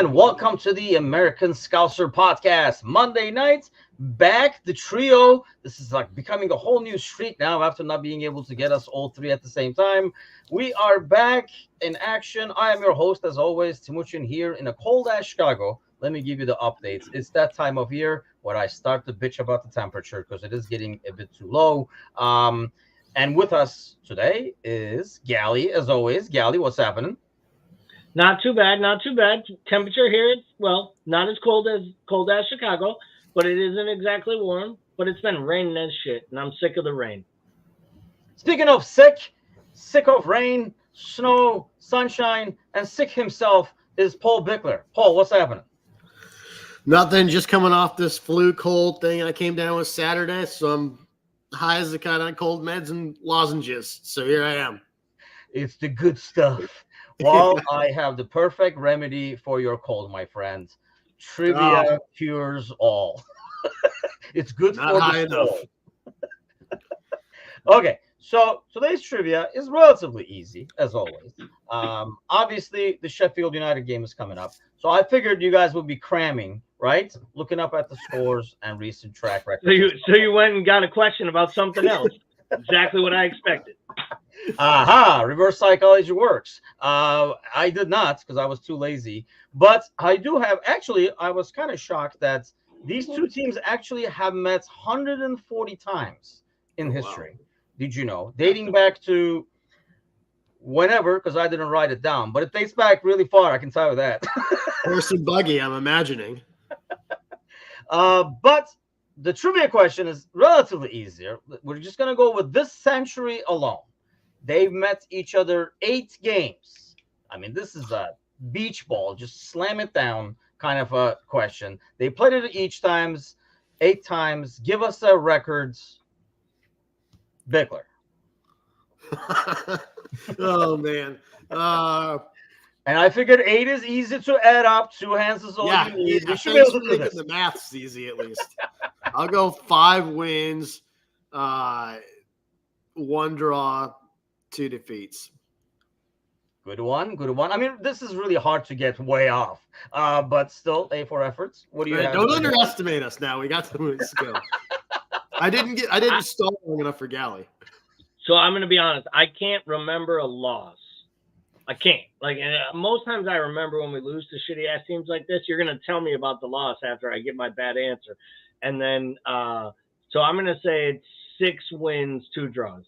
and welcome to the American Scouser podcast. Monday nights, back the trio. This is like becoming a whole new streak now after not being able to get us all three at the same time. We are back in action. I am your host, as always, Timuchin, here in a cold-ass Chicago. Let me give you the updates. It's that time of year where I start to bitch about the temperature because it is getting a bit too low. And with us today is Gally, as always. Gally, what's happening? Not too bad, not too bad. Temperature here, it's not as cold as Chicago, but it isn't exactly warm. But it's been raining as shit, and I'm sick of the rain. Speaking of sick of rain, snow, sunshine, and sick himself is Paul Bickler. Paul, what's happening? Nothing, just coming off this flu cold thing I came down with Saturday, so I'm high as a kite on cold meds and lozenges. So here I am. It's the good stuff. Well, I have the perfect remedy for your cold, my friend. Trivia cures all. It's good Not for high the soul. enough. Okay, so today's trivia is relatively easy, as always. Obviously, the Sheffield United game is coming up, so I figured you guys would be cramming, right? Looking up at the scores and recent track records. So you went and got a question about something else. Exactly what I expected. Aha, reverse psychology works. I did not because I was too lazy. But I do have, actually, I was kind of shocked that these two teams actually have met 140 times in history. Wow. Did you know? Dating back to whenever, because I didn't write it down, but it dates back really far, I can tell you that. Horse and buggy, I'm imagining. But the trivia question is relatively easier. We're just going to go with this century alone. They've met each other 8 games. I mean, this is a beach ball, just slam it down kind of a question. They played it each times, 8 times. Give us a records, Bickler. Oh, man. And I figured 8 is easy to add up. 2 hands is all you need. We should be able to do this. The math's easy, at least. I'll go 5 wins, 1 draw, 2 defeats. Good one. I mean, this is really hard to get way off, but still, A for efforts. What do you have? Don't underestimate us now. We got some ways to go. I didn't stall long enough for Gally. So I'm going to be honest. I can't remember a loss. I can't. Most times I remember when we lose to shitty ass teams like this, you're going to tell me about the loss after I get my bad answer. And then, so I'm going to say it's 6 wins, 2 draws.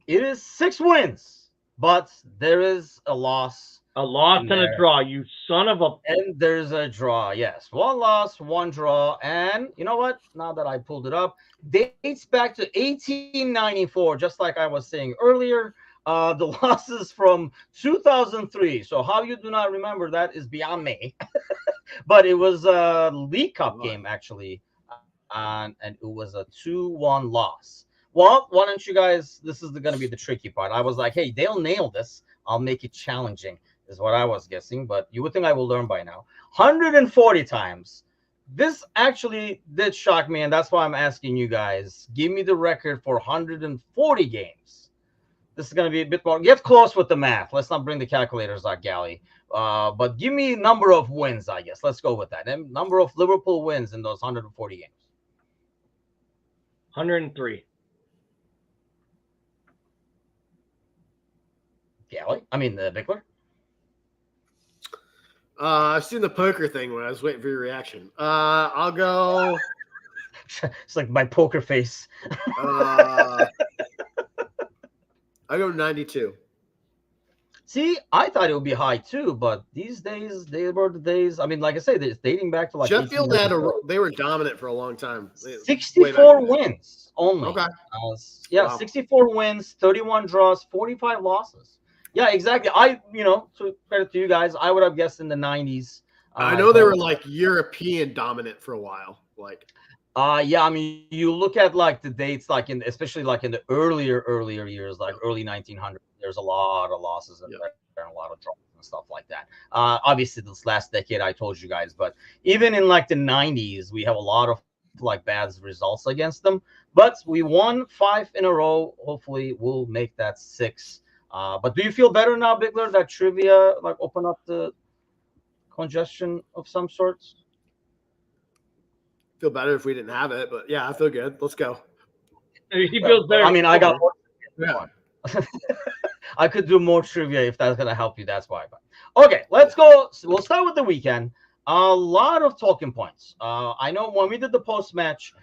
It is 6 wins, but there is a loss. A loss and a draw, you son of a... And there's a draw, yes. 1 loss, 1 draw. And you know what? Now that I pulled it up, dates back to 1894, just like I was saying earlier. The losses from 2003. So how you do not remember that is beyond me. But it was a League Cup game, actually. And it was a 2-1 loss. Well, why don't you guys, this is going to be the tricky part. I was like, hey, they'll nail this. I'll make it challenging, is what I was guessing. But you would think I will learn by now. 140 times. This actually did shock me, and that's why I'm asking you guys. Give me the record for 140 games. This is going to be a bit more. Get close with the math. Let's not bring the calculators out, Gally. But give me number of wins, I guess. Let's go with that. And number of Liverpool wins in those 140 games. 103. Gally? I mean, Bickler? I've seen the poker thing when I was waiting for your reaction. I'll go... It's like my poker face. I'll go 92. See, I thought it would be high too, but these days, they were the days. I mean, like I say, it's dating back to like Sheffield they were dominant for a long time. 64 wins only. Okay. Wow. 64 wins, 31 draws, 45 losses. Yeah, exactly. To credit to you guys, I would have guessed in the 90s. I know they were like European dominant for a while. Yeah, I mean, you look at like the dates, especially like in the earlier years, like early 1900s. There's a lot of losses in there and a lot of draws and stuff like that. Obviously, this last decade, I told you guys, but even in like the 90s, we have a lot of like bad results against them. But we won 5 in a row. Hopefully, we'll make that 6. But do you feel better now, Bickler, that trivia like open up the congestion of some sorts? Feel better if we didn't have it, but yeah, I feel good. Let's go. He feels better. I mean, I got more. Yeah. I could do more trivia if that's gonna help you. That's why. But okay, let's go. We'll start with the weekend. A lot of talking points. I know when we did the post match,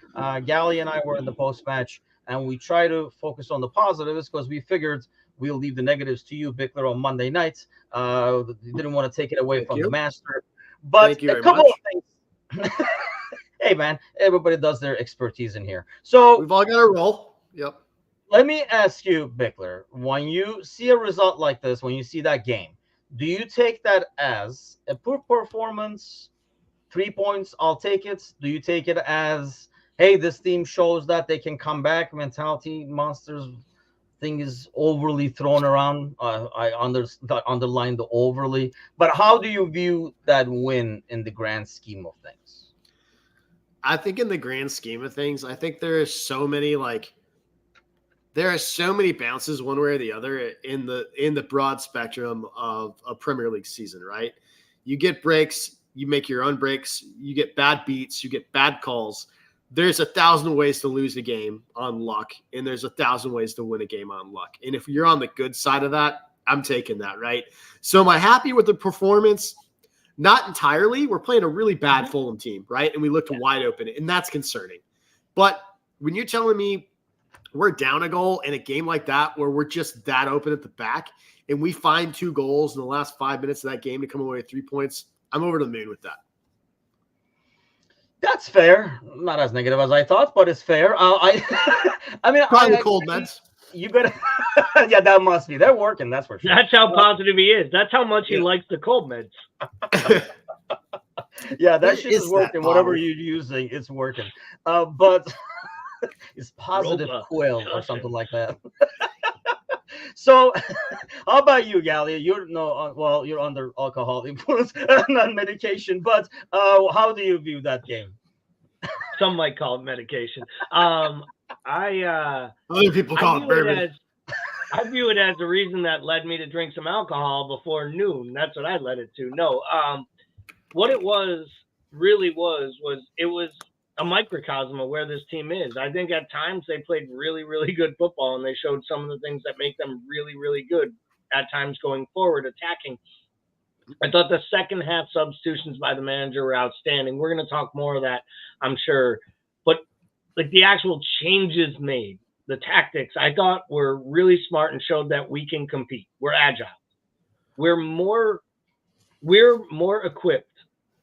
Gally and I were in the post match, and we try to focus on the positives because we figured we'll leave the negatives to you, Bickler, on Monday nights. Didn't want to take it away from the master, but Thank you a very couple much. of things. Hey man, everybody does their expertise in here. So We've all got a roll. Yep. let me ask you, Bickler, when you see a result like this, when you see that game, do you take that as a poor performance, 3 points, I'll take it? Do you take it as, hey, this team shows that they can come back, mentality, monsters thing is overly thrown around? I underline the overly. But how do you view that win in the grand scheme of things? I think in the grand scheme of things, I think there are so many bounces one way or the other in the broad spectrum of a Premier League season, right? You get breaks, you make your own breaks, you get bad beats, you get bad calls. There's 1,000 ways to lose a game on luck, and there's 1,000 ways to win a game on luck. And if you're on the good side of that, I'm taking that, right? So am I happy with the performance? Not entirely. We're playing a really bad Fulham team, right? And we looked wide open, and that's concerning. But when you're telling me we're down a goal in a game like that where we're just that open at the back and we find 2 goals in the last 5 minutes of that game to come away with 3 points, I'm over the moon with that. That's fair. Not as negative as I thought, but it's fair. I mean, Probably the cold meds. You gotta, yeah, that must be. They're working. That's for sure. That's how positive he is. That's how much he likes the cold meds. Yeah, that shit is working. Whatever you're using, it's working. But it's positive quill or something like that. So, how about you, Gally? You're you're under alcohol influence, not medication. But how do you view that game? Some might call it medication. Other people call it bourbon. I view it as the reason that led me to drink some alcohol before noon. That's what I led it to. No, what it really was it was a microcosm of where this team is. I think at times they played really, really good football, and they showed some of the things that make them really, really good at times going forward, attacking. I thought the second half substitutions by the manager were outstanding. We're going to talk more of that, I'm sure. But like the actual changes made, the tactics, I thought were really smart and showed that we can compete. We're agile. We're more equipped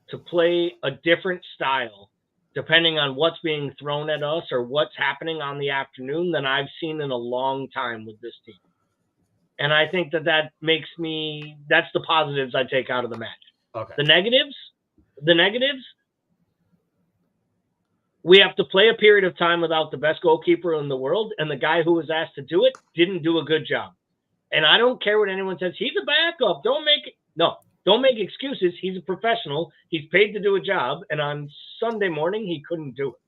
to play a different style depending on what's being thrown at us or what's happening on the afternoon than I've seen in a long time with this team. And I think that makes me, that's the positives I take out of the match. Okay. The negatives, we have to play a period of time without the best goalkeeper in the world, and the guy who was asked to do it didn't do a good job. And I don't care what anyone says. He's a backup. Don't make excuses. He's a professional. He's paid to do a job. And on Sunday morning, he couldn't do it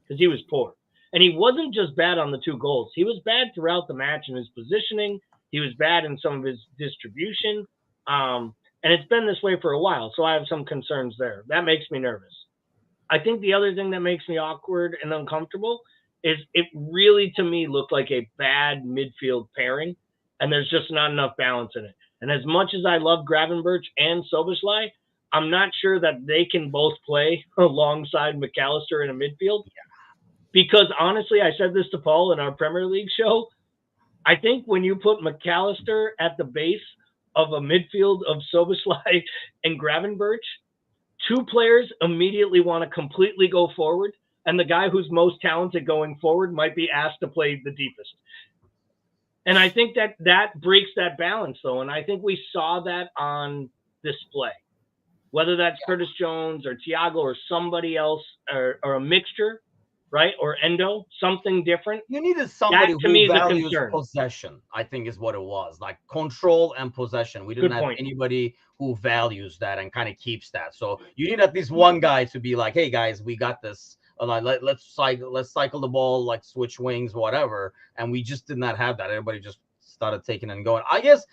because he was poor. And he wasn't just bad on the 2 goals. He was bad throughout the match in his positioning. He was bad in some of his distribution. And it's been this way for a while. So I have some concerns there. That makes me nervous. I think the other thing that makes me awkward and uncomfortable is it really, to me, looked like a bad midfield pairing. And there's just not enough balance in it. And as much as I love Gravenberch and Soboslai, I'm not sure that they can both play alongside McAllister in a midfield. Because honestly, I said this to Paul in our Premier League show. I think when you put McAllister at the base of a midfield of Soboslai and Gravenberch, 2 players immediately want to completely go forward. And the guy who's most talented going forward might be asked to play the deepest. And I think that breaks that balance, though. And I think we saw that on display, whether that's Curtis Jones or Thiago or somebody else or a mixture, right? Or Endo, something different. You needed somebody who values possession, I think is what it was. Like control and possession. We didn't have anybody who values that and kind of keeps that. So you need at least one guy to be like, hey, guys, we got this. Let's cycle the ball, like switch wings, whatever. And we just did not have that. Everybody just started taking and going. I guess,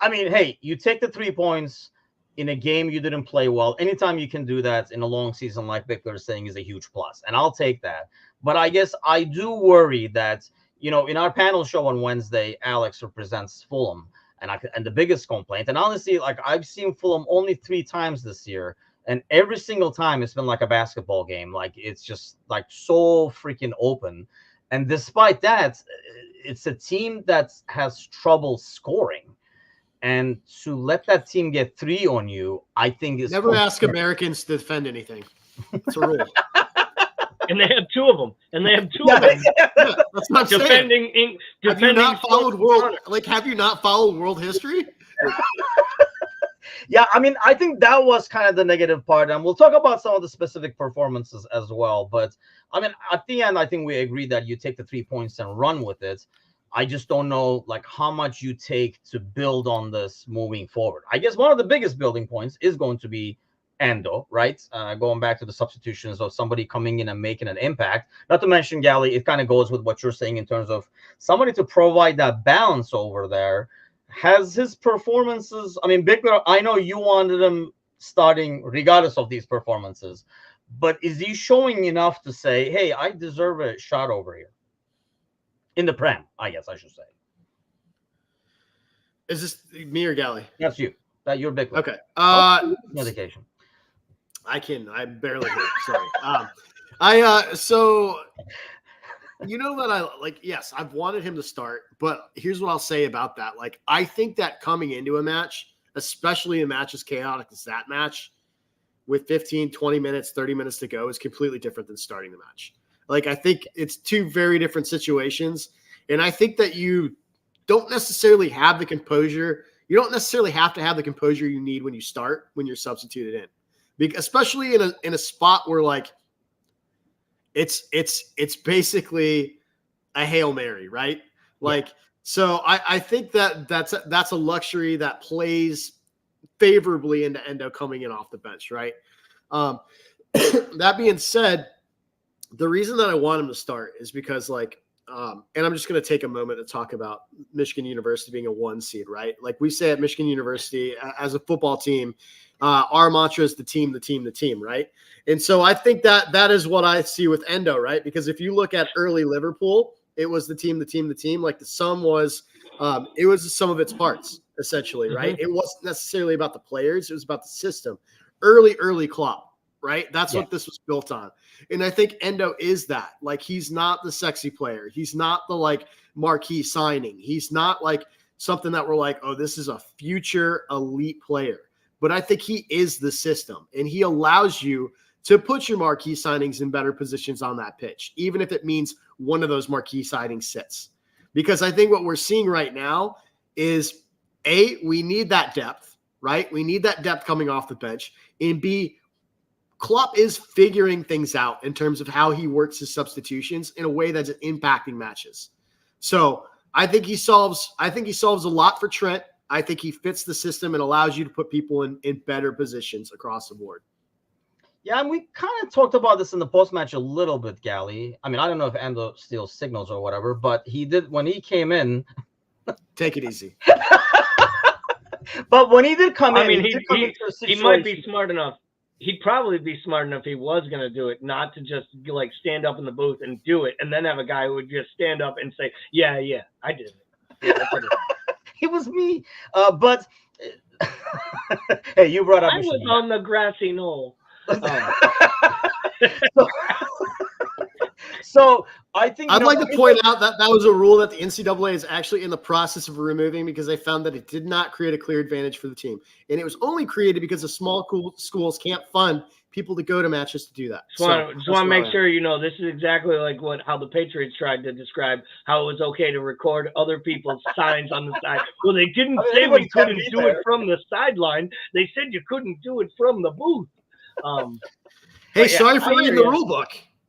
I mean, hey, you take the 3 points. in a game you didn't play well. Anytime you can do that in a long season, like Victor is saying, is a huge plus, and I'll take that. But I guess I do worry that, in our panel show on Wednesday, Alex represents Fulham, and the biggest complaint, and honestly, like I've seen Fulham only 3 times this year, and every single time it's been like a basketball game. Like it's just like so freaking open, and despite that, it's a team that has trouble scoring. And to let that team get 3 on you, I think is never ask Americans to defend anything. It's a rule. And they have 2 of them. And they have 2 of them. Yeah, that's not defending. Have you not followed world? Like, have you not followed world history? Yeah, I mean, I think that was kind of the negative part, and we'll talk about some of the specific performances as well. But I mean, at the end, I think we agree that you take the 3 points and run with it. I just don't know like how much you take to build on this moving forward. I guess one of the biggest building points is going to be Endo, right? Going back to the substitutions of somebody coming in and making an impact. Not to mention, Gally, it kind of goes with what you're saying in terms of somebody to provide that balance over there. Has his performances, I mean, Bickler, I know you wanted him starting regardless of these performances, but is he showing enough to say, hey, I deserve a shot over here? In the Prem, I guess I should say. Is this me or Gally? That's you. That you're Bickler. Okay. Medication. I barely hear it. Sorry. So that I like, yes, I've wanted him to start, but here's what I'll say about that. Like, I think that coming into a match, especially a match as chaotic as that match, with 15, 20 minutes, 30 minutes to go, is completely different than starting the match. Like, I think it's 2 very different situations. And I think that you don't necessarily have the composure. You don't necessarily have to have the composure you need when you start, when you're substituted in. Especially in a spot where, like, it's basically a Hail Mary, right? Like, so I think that's a luxury that plays favorably into Endo coming in off the bench, right? That being said, the reason that I want him to start is because, like, and I'm just going to take a moment to talk about Michigan University being a 1 seed, right? Like we say at Michigan University, as a football team, our mantra is the team, right? And so I think that is what I see with Endo, right? Because if you look at early Liverpool, it was the team. Like the sum was, it was the sum of its parts, essentially, right? Mm-hmm. It wasn't necessarily about the players. It was about the system. Early Klopp. Right? That's what this was built on. And I think Endo is that. Like, he's not the sexy player. He's not the, like, marquee signing. He's not, like, something that we're like, oh, this is a future elite player. But I think he is the system. And he allows you to put your marquee signings in better positions on that pitch, even if it means one of those marquee signings sits. Because I think what we're seeing right now is, A, we need that depth, right? We need that depth coming off the bench. And B, Klopp is figuring things out in terms of how he works his substitutions in a way that's impacting matches. So I think he solves a lot for Trent. I think he fits the system and allows you to put people in better positions across the board. Yeah, and we kind of talked about this in the post-match a little bit, Gally. I mean, I don't know if Endo steals signals or whatever, but he did when he came in. Take it easy. But when he did come in, he might be smart enough. He'd probably be smart enough if he was going to do it, not to just like stand up in the booth and do it, and then have a guy who would just stand up and say, yeah, I did it. Yeah, I did it. It was me. But hey, you brought up I was on the grassy knoll. So I think I'd like to point out that was a rule that the NCAA is actually in the process of removing because they found that it did not create a clear advantage for the team. And it was only created because the small schools can't fund people to go to matches to do that. Just want to make sure you know this is exactly like how the Patriots tried to describe how it was okay to record other people's signs on the side. Well, they didn't say we couldn't do it from the sideline. They said you couldn't do it from the booth. Hey, sorry for reading the rule book.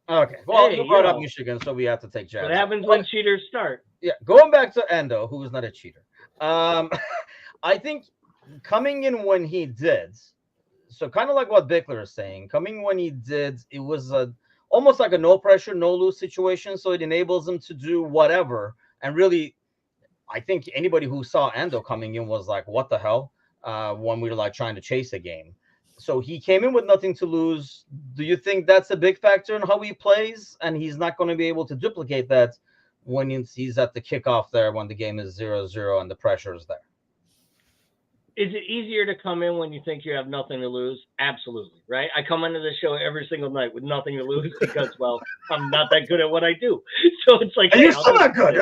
Okay, well, you brought up Michigan, so we have to take jabs. What happens when cheaters start? Yeah, going back to Endo, who is not a cheater. I think coming in when he did, so kind of like what Bickler is saying, coming when he did, it was almost like a no pressure, no lose situation, so it enables him to do whatever. And really, I think anybody who saw Endo coming in was like, what the hell? when we were like trying to chase a game. So he came in with nothing to lose. Do you think that's a big factor in how he plays? And he's not going to be able to duplicate that when he's at the kickoff there when the game is 0-0 and the pressure is there. Is it easier to come in when you think you have nothing to lose? Absolutely, right? I come into the show every single night with nothing to lose because, well, I'm not that good at what I do. So it's like, and hey, you're still not good.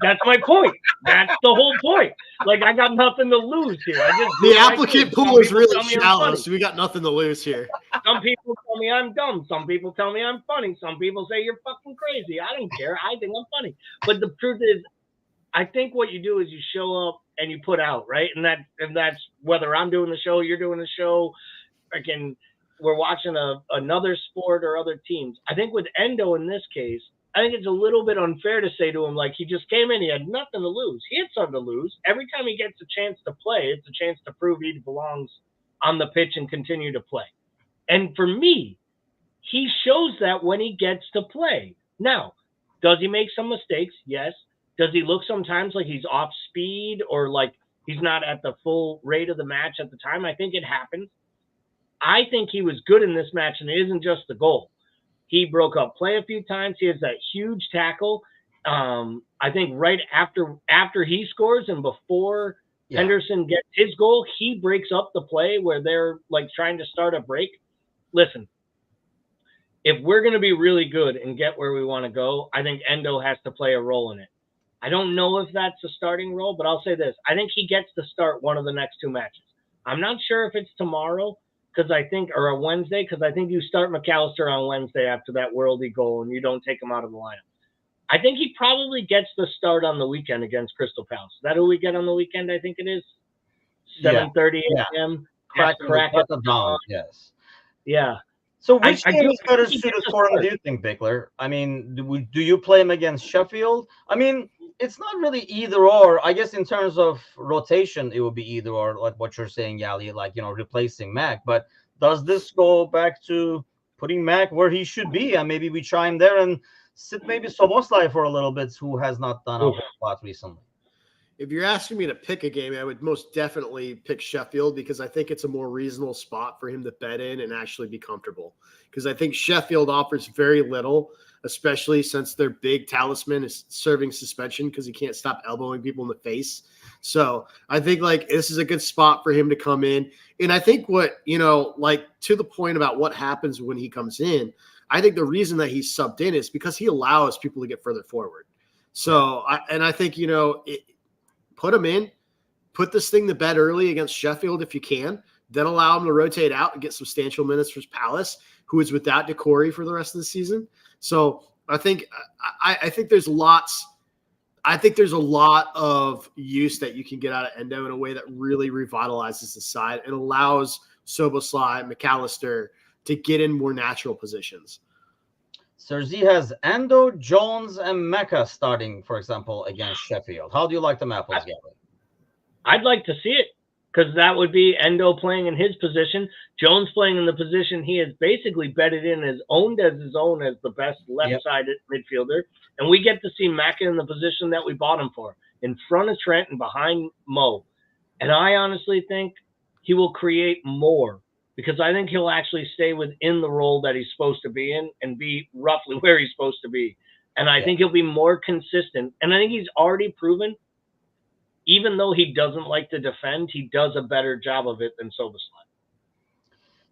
That's my point. That's the whole point. Like, I got nothing to lose here. The applicant pool is really shallow, so we got nothing to lose here. Some people tell me I'm dumb. Some people tell me I'm funny. Some people say you're fucking crazy. I don't care. I think I'm funny. But the truth is, I think what you do is you show up and you put out, right? And that's whether I'm doing the show, you're doing the show, again, we're watching another sport or other teams. I think with Endo in this case, I think it's a little bit unfair to say to him, like, he just came in, he had nothing to lose. He had something to lose. Every time he gets a chance to play, it's a chance to prove he belongs on the pitch and continue to play. And for me, he shows that when he gets to play. Now, does he make some mistakes? Yes. Does he look sometimes like he's off speed or like he's not at the full rate of the match at the time? I think it happens. I think he was good in this match, and it isn't just the goal. He broke up play a few times. He has that huge tackle. I think right after he scores and before Henderson gets his goal, he breaks up the play where they're like trying to start a break. Listen, if we're going to be really good and get where we want to go, I think Endo has to play a role in it. I don't know if that's a starting role, but I'll say this. I think he gets to start one of the next two matches. I'm not sure if it's tomorrow or a Wednesday, because I think you start McAllister on Wednesday after that worldie goal and you don't take him out of the lineup. I think he probably gets the start on the weekend against Crystal Palace. Is that who we get on the weekend? I think it is 7:30 a.m. Crack at the dawn. Yes. Yeah. So which game is better suited for him, do you think, Bickler? I mean, do you play him against Sheffield? I mean, it's not really either or. I guess in terms of rotation, it would be either or, like what you're saying, Yali, like, replacing Mac. But does this go back to putting Mac where he should be? And maybe we try him there and sit maybe Soboslai for a little bit, who has not done a whole lot recently. If you're asking me to pick a game, I would most definitely pick Sheffield because I think it's a more reasonable spot for him to bet in and actually be comfortable. Because I think Sheffield offers very little, especially since their big talisman is serving suspension because he can't stop elbowing people in the face. So I think like this is a good spot for him to come in. And I think what, like to the point about what happens when he comes in, I think the reason that he's subbed in is because he allows people to get further forward. So I think, put him in, put this thing to bed early against Sheffield if you can, then allow him to rotate out and get substantial minutes for Palace, who is without Decore for the rest of the season. So I think there's lots. I think there's a lot of use that you can get out of Endo in a way that really revitalizes the side and allows Soboslai, McAllister to get in more natural positions. Serzi has Endo, Jones, and Mecca starting, for example, against Sheffield. How do you like the apples, Gary? I'd like to see it because that would be Endo playing in his position, Jones playing in the position he has basically betted in as his own as the best left-sided midfielder. And we get to see Mecca in the position that we bought him for, in front of Trent and behind Mo. And I honestly think he will create more, because I think he'll actually stay within the role that he's supposed to be in and be roughly where he's supposed to be. And I think he'll be more consistent. And I think he's already proven, even though he doesn't like to defend, he does a better job of it than Soboslai.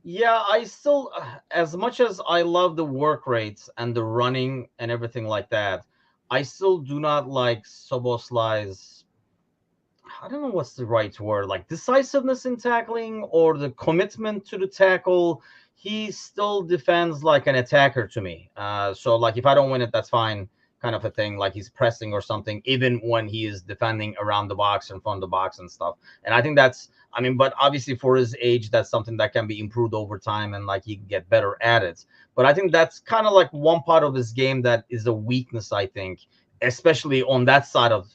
Yeah, I still, as much as I love the work rates and the running and everything like that, I still do not like Soboslai's, I don't know what's the right word, like decisiveness in tackling or the commitment to the tackle. He still defends like an attacker to me. So like if I don't win it, that's fine, kind of a thing, like he's pressing or something, even when he is defending around the box, in front of the box and stuff. And I think that's, but obviously for his age, that's something that can be improved over time and like he can get better at it. But I think that's kind of like one part of his game that is a weakness, I think, especially on that side of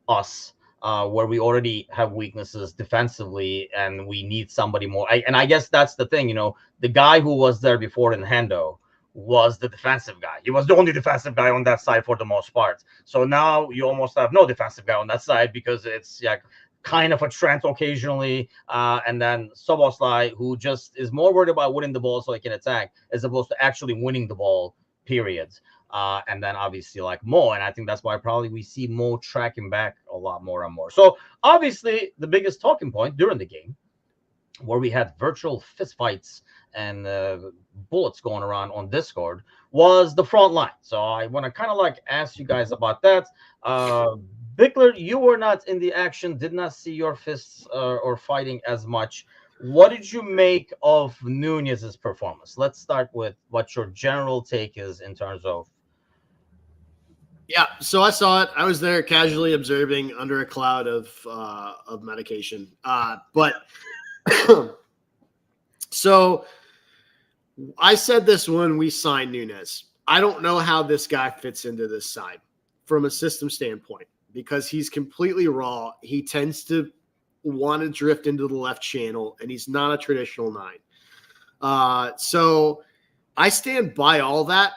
us. Where we already have weaknesses defensively and we need somebody more. And I guess that's the thing, the guy who was there before in Hendo was the defensive guy. He was the only defensive guy on that side for the most part. So now you almost have no defensive guy on that side because it's kind of a Trent occasionally, and then Soboslai, who just is more worried about winning the ball so he can attack as opposed to actually winning the ball, period. And then obviously like Mo, and I think that's why probably we see Mo tracking back a lot more and more. So obviously the biggest talking point during the game, where we had virtual fistfights and bullets going around on Discord, was the front line. So I want to kind of like ask you guys about that. Bickler, you were not in the action, did not see your fists or fighting as much. What did you make of Nunez's performance? Let's start with what your general take is in terms of. Yeah, so I saw it. I was there casually observing under a cloud of medication. But so I said this when we signed Nunez. I don't know how this guy fits into this side from a system standpoint because he's completely raw. He tends to want to drift into the left channel, and he's not a traditional 9. So I stand by all that.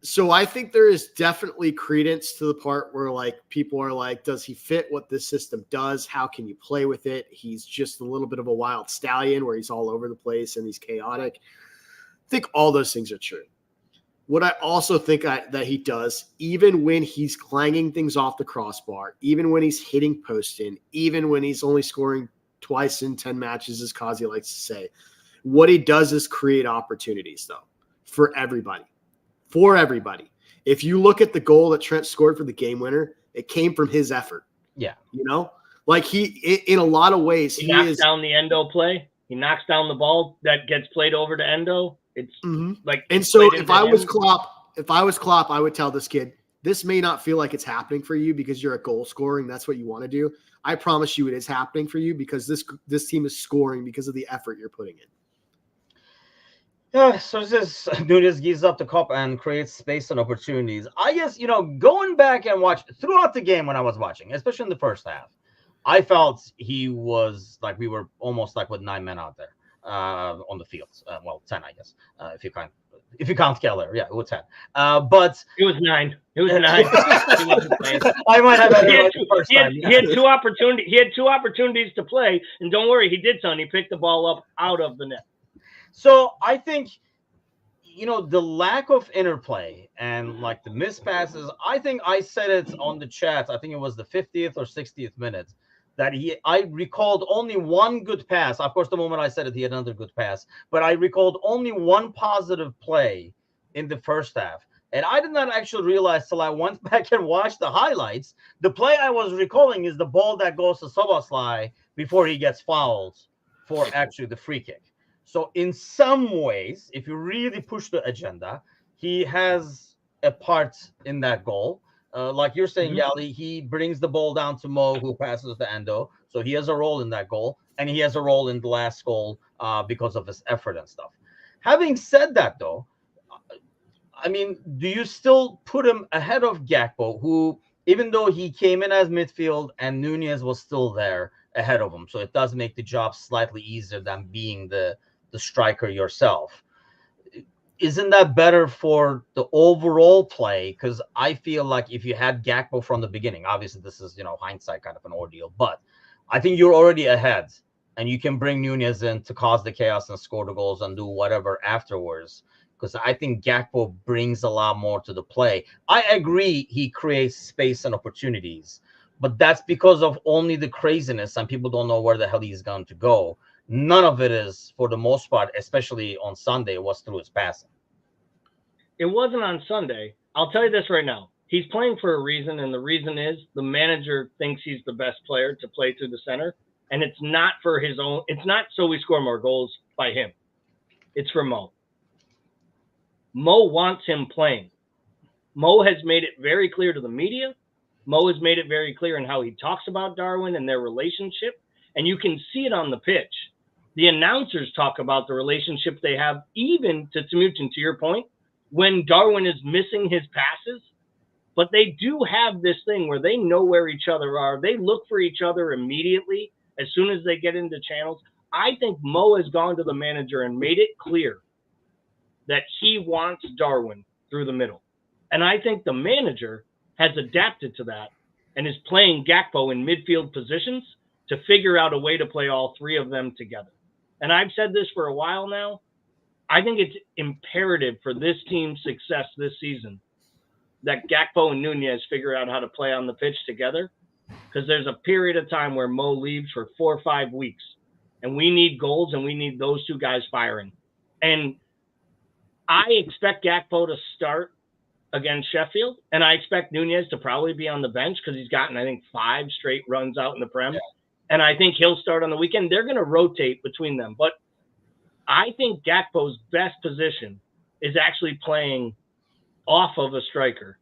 So I think there is definitely credence to the part where like people are like, does he fit what this system does? How can you play with it? He's just a little bit of a wild stallion where he's all over the place and he's chaotic. I think all those things are true. What I also think that he does, even when he's clanging things off the crossbar, even when he's hitting post-in, even when he's only scoring twice in 10 matches, as Kazi likes to say, what he does is create opportunities, though, for everybody. For everybody. If you look at the goal that Trent scored for the game winner, it came from his effort. Yeah. You know? Like in a lot of ways, he knocks down the Endo play. He knocks down the ball that gets played over to Endo. It's like, and so if I was Klopp, I would tell this kid, this may not feel like it's happening for you because you're a goal scoring. That's what you want to do. I promise you it is happening for you because this team is scoring because of the effort you're putting in. Yeah, so this Nunez gives up the cup and creates space and opportunities. I guess, going back and watch throughout the game when I was watching, especially in the first half, I felt he was like we were almost like with 9 men out there on the field. Well, 10, I guess, if you count Keller. Yeah, it was 10. But it was 9. It was 9. He wasn't playing. I might have had the first time. He had 2 opportunities. He had 2 opportunities to play, and don't worry, he did something. He picked the ball up out of the net. So I think, the lack of interplay and like the missed passes, I think I said it on the chat. I think it was the 50th or 60th minute that I recalled only one good pass. Of course, the moment I said it, he had another good pass, but I recalled only one positive play in the first half. And I did not actually realize till I went back and watched the highlights. The play I was recalling is the ball that goes to Soboslai before he gets fouled for actually the free kick. So in some ways, if you really push the agenda, he has a part in that goal. Like you're saying, Yali, he brings the ball down to Mo, who passes to Endo. So he has a role in that goal, and he has a role in the last goal because of his effort and stuff. Having said that, though, I mean, do you still put him ahead of Gakpo, who, even though he came in as midfield and Nunez was still there ahead of him, so it does make the job slightly easier than being the striker yourself? Isn't that better for the overall play? Because I feel like if you had Gakpo from the beginning, obviously this is, hindsight kind of an ordeal, but I think you're already ahead and you can bring Nunez in to cause the chaos and score the goals and do whatever afterwards. Because I think Gakpo brings a lot more to the play. I agree he creates space and opportunities, but that's because of only the craziness and people don't know where the hell he's going to go. None of it is, for the most part, especially on Sunday, was through his passing. It wasn't on Sunday. I'll tell you this right now. He's playing for a reason, and the reason is the manager thinks he's the best player to play through the center, and it's not for his own. It's not so we score more goals by him. It's for Mo. Mo wants him playing. Mo has made it very clear to the media. Mo has made it very clear in how he talks about Darwin and their relationship, and you can see it on the pitch. The announcers talk about the relationship they have, even to Timuchin, to your point, when Darwin is missing his passes. But they do have this thing where they know where each other are. They look for each other immediately as soon as they get into channels. I think Mo has gone to the manager and made it clear that he wants Darwin through the middle. And I think the manager has adapted to that and is playing Gakpo in midfield positions to figure out a way to play all three of them together. And I've said this for a while now. I think it's imperative for this team's success this season that Gakpo and Nunez figure out how to play on the pitch together, because there's a period of time where Mo leaves for 4 or 5 weeks, and we need goals, and we need those two guys firing. And I expect Gakpo to start against Sheffield, and I expect Nunez to probably be on the bench because he's gotten, I think, 5 straight runs out in the Prem. Yeah. And I think he'll start on the weekend. They're going to rotate between them. But I think Gakpo's best position is actually playing off of a striker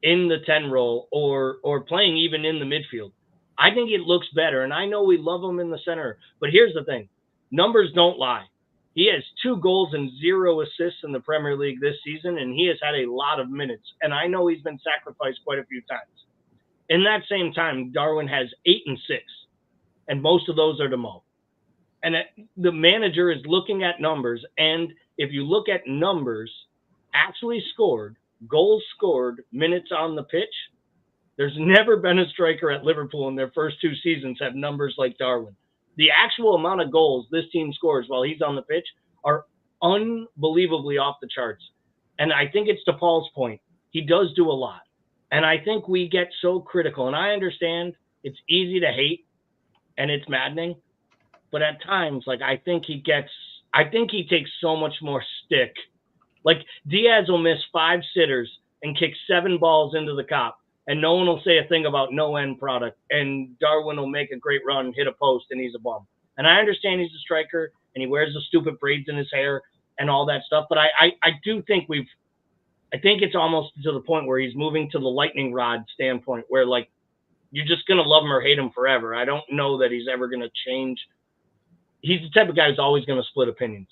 in the 10 role or playing even in the midfield. I think it looks better. And I know we love him in the center. But here's the thing. Numbers don't lie. He has 2 goals and 0 assists in the Premier League this season, and he has had a lot of minutes. And I know he's been sacrificed quite a few times. In that same time, Darwin has 8 and 6, and most of those are to Mo. And the manager is looking at numbers, and if you look at numbers, actually scored, goals scored, minutes on the pitch, there's never been a striker at Liverpool in their first 2 seasons have numbers like Darwin. The actual amount of goals this team scores while he's on the pitch are unbelievably off the charts. And I think it's to Paul's point. He does do a lot. And I think we get so critical. And I understand it's easy to hate and it's maddening. But at times, like, I think he takes so much more stick. Like, Diaz will miss 5 sitters and kick 7 balls into the cop, and no one will say a thing about no end product. And Darwin will make a great run, hit a post, and he's a bum. And I understand he's a striker, and he wears the stupid braids in his hair and all that stuff. But I do think I think it's almost to the point where he's moving to the lightning rod standpoint, where, like, you're just going to love him or hate him forever. I don't know that he's ever going to change. He's the type of guy who's always going to split opinions.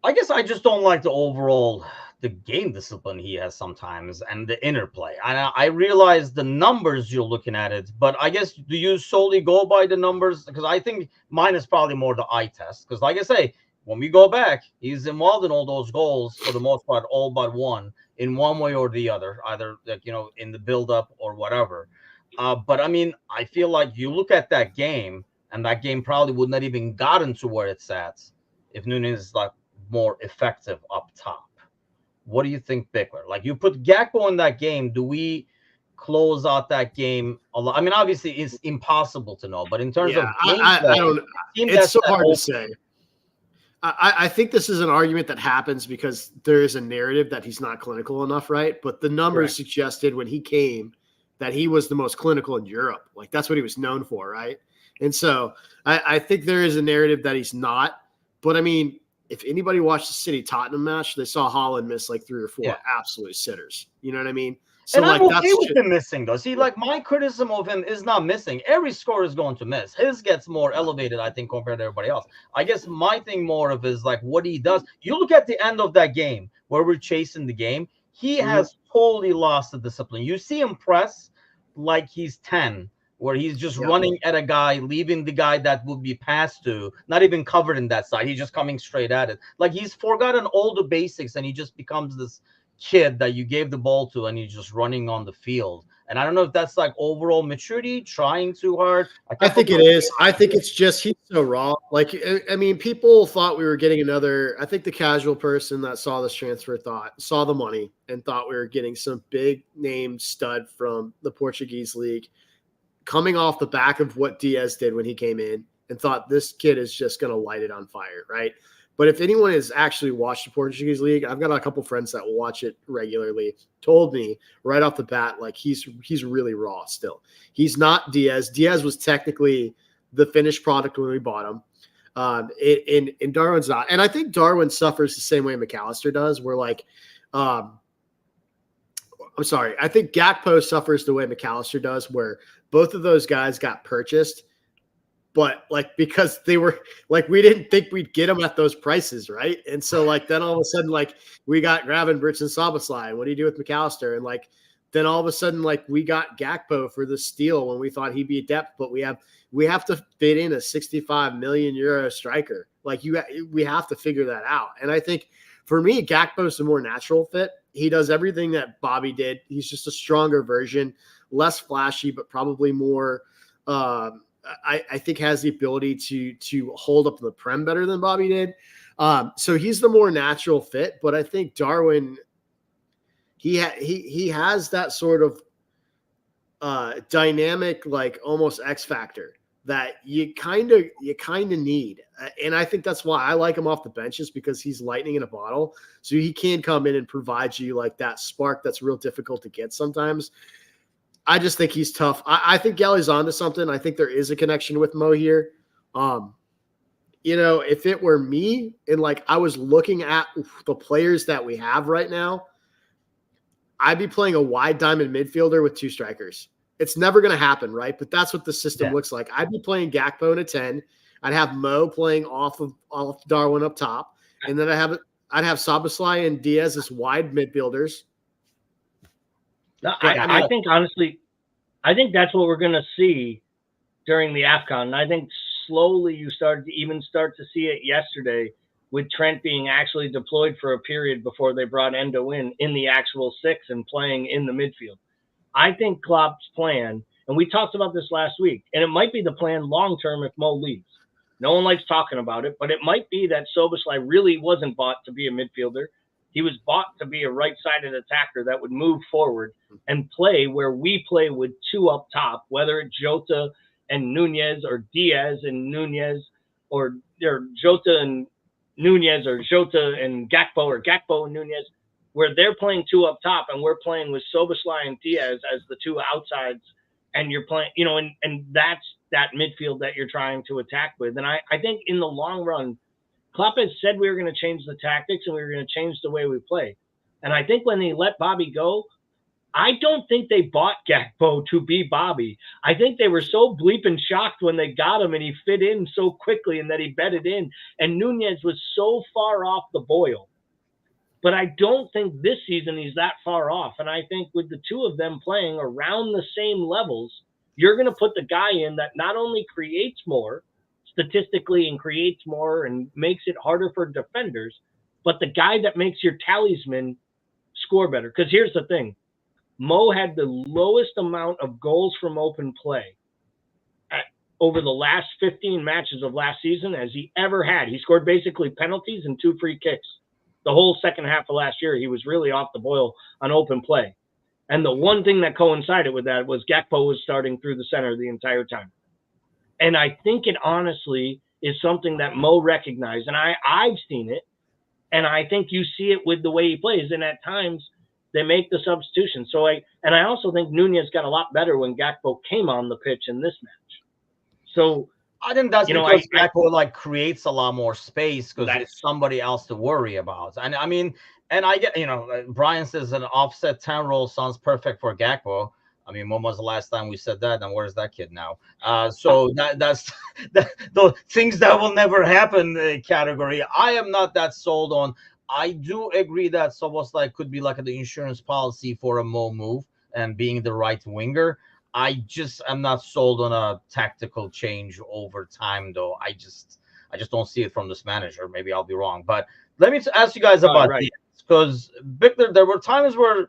I guess I just don't like the game discipline he has sometimes and the interplay. I realize the numbers you're looking at it, but I guess, do you solely go by the numbers? Because I think mine is probably more the eye test. Because like I say, when we go back, he's involved in all those goals for the most part, all but one, in one way or the other, either, like, in the build-up or whatever. But I mean, I feel like you look at that game, and that game probably would not even gotten to where it's at if Nunez is like more effective up top. What do you think, Bickler? Like, you put Gakpo in that game, do we close out that game a lot? I mean, obviously it's impossible to know, but in terms of I don't. It's so hard to say. I think this is an argument that happens because there is a narrative that he's not clinical enough, right? But the numbers suggested when he came that he was the most clinical in Europe. Like, that's what he was known for, right? And so I think there is a narrative that he's not. But I mean, if anybody watched the City Tottenham match, they saw Haaland miss like 3 or 4 absolute sitters. You know what I mean? So, and like, I'm okay with him missing, though. See, like, my criticism of him is not missing. Every scorer is going to miss. His gets more elevated, I think, compared to everybody else. I guess my thing more of is like what he does. You look at the end of that game where we're chasing the game. He has totally lost the discipline. You see him press like he's 10. Where he's just running at a guy, leaving the guy that would be passed to, not even covered in that side. He's just coming straight at it. Like, he's forgotten all the basics, and he just becomes this kid that you gave the ball to, and he's just running on the field. And I don't know if that's like overall maturity, trying too hard. I think it is. I think it's just he's so raw. Like, I mean, people thought we were getting another. I think the casual person that saw this transfer saw the money and thought we were getting some big name stud from the Portuguese league, coming off the back of what Diaz did when he came in, and thought this kid is just going to light it on fire, right? But if anyone has actually watched the Portuguese league, I've got a couple friends that watch it regularly, told me right off the bat, like, he's really raw still. He's not Diaz. Diaz was technically the finished product when we bought him. And Darwin's not. And I think Darwin suffers the same way McAllister does, where, like, I'm sorry. I think Gakpo suffers the way McAllister does, where both of those guys got purchased, but like, because they were like, we didn't think we'd get them at those prices, right? And so, like, then all of a sudden, like, we got Gravenberch and Szoboszlai. What do you do with McAllister? And like, then all of a sudden, like, we got Gakpo for the steal when we thought he'd be a depth, but we have to fit in a 65 million euro striker. Like, we have to figure that out. And I think for me, Gakpo's the more natural fit. He does everything that Bobby did. He's just a stronger version, less flashy, but probably more I think has the ability to hold up the prem better than Bobby did. So he's the more natural fit, but I think Darwin, he has that sort of dynamic, like almost X factor that you kind of need. And I think that's why I like him off the benches, because he's lightning in a bottle. So he can come in and provide you like that spark that's real difficult to get sometimes. I just think he's tough. I think Galley's onto something. I think there is a connection with Mo here. If it were me and like I was looking at the players that we have right now, I'd be playing a wide diamond midfielder with 2 strikers. It's never going to happen, right? But that's what the system looks like. I'd be playing Gakpo in a 10. I'd have Mo playing off Darwin up top, and then I'd have Szoboszlai and Diaz as wide midfielders. No, I think honestly, I think that's what we're going to see during the AFCON. And I think slowly you start to see it yesterday with Trent being actually deployed for a period before they brought Endo in the actual 6 and playing in the midfield. I think Klopp's plan, and we talked about this last week, and it might be the plan long-term if Mo leaves. No one likes talking about it, but it might be that Szoboszlai really wasn't bought to be a midfielder. He was bought to be a right-sided attacker that would move forward and play where we play with 2 up top, whether it's Jota and Nunez or Diaz and Nunez or Jota and Nunez or Jota and Gakpo or Gakpo and Nunez, where they're playing 2 up top and we're playing with Szoboszlai and Diaz as the 2 outsides, and you're playing, and that's that midfield that you're trying to attack with. And I think in the long run, Klopp has said we were going to change the tactics and we were going to change the way we play. And I think when they let Bobby go, I don't think they bought Gakpo to be Bobby. I think they were so bleeping shocked when they got him and he fit in so quickly and that he bedded in. And Nunez was so far off the boil. But I don't think this season he's that far off. And I think with the 2 of them playing around the same levels, you're going to put the guy in that not only creates more statistically and creates more and makes it harder for defenders, but the guy that makes your talisman score better. Because here's the thing. Mo had the lowest amount of goals from open play over the last 15 matches of last season as he ever had. He scored basically penalties and 2 free kicks. The whole second half of last year, he was really off the boil on open play. And the one thing that coincided with that was Gakpo was starting through the center the entire time. And I think it honestly is something that Mo recognized. And I've seen it. And I think you see it with the way he plays. And at times, they make the substitution. So I also think Nunez got a lot better when Gakpo came on the pitch in this match. So I think that's because Gakpo creates a lot more space because it's somebody else to worry about. And I mean, and I get, Brian says an offset 10 role sounds perfect for Gakpo. I mean, when was the last time we said that? And where's that kid now? So that's the things that will never happen category. I am not that sold on. I do agree that Szoboszlai could be like the insurance policy for a Mo move and being the right winger. I just am not sold on a tactical change over time, though. I just don't see it from this manager. Maybe I'll be wrong. But let me ask you guys about Diaz, because Victor, there were times where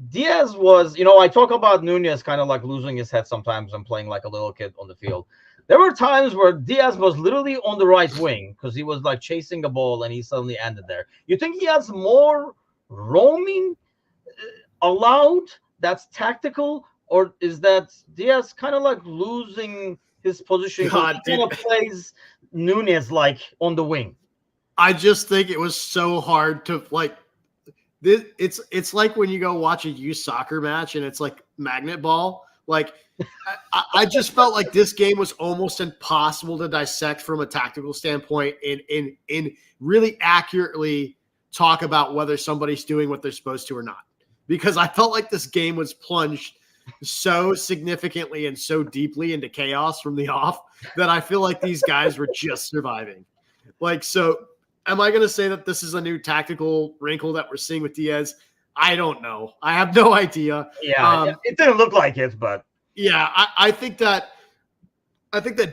Diaz was, I talk about Nunez kind of like losing his head sometimes and playing like a little kid on the field. There were times where Diaz was literally on the right wing because he was like chasing a ball and he suddenly ended there. You think he has more roaming allowed that's tactical, or is that Diaz kind of like losing his position? He kind of plays Nunez like on the wing. I just think it was so hard to like. It's like when you go watch a youth soccer match and it's like magnet ball. Like I just felt like this game was almost impossible to dissect from a tactical standpoint and really accurately talk about whether somebody's doing what they're supposed to or not. Because I felt like this game was plunged so significantly and so deeply into chaos from the off that I feel like these guys were just surviving. Like, so am I going to say that this is a new tactical wrinkle that we're seeing with Diaz? I don't know. I have no idea. Yeah, it didn't look like it, but yeah, I think that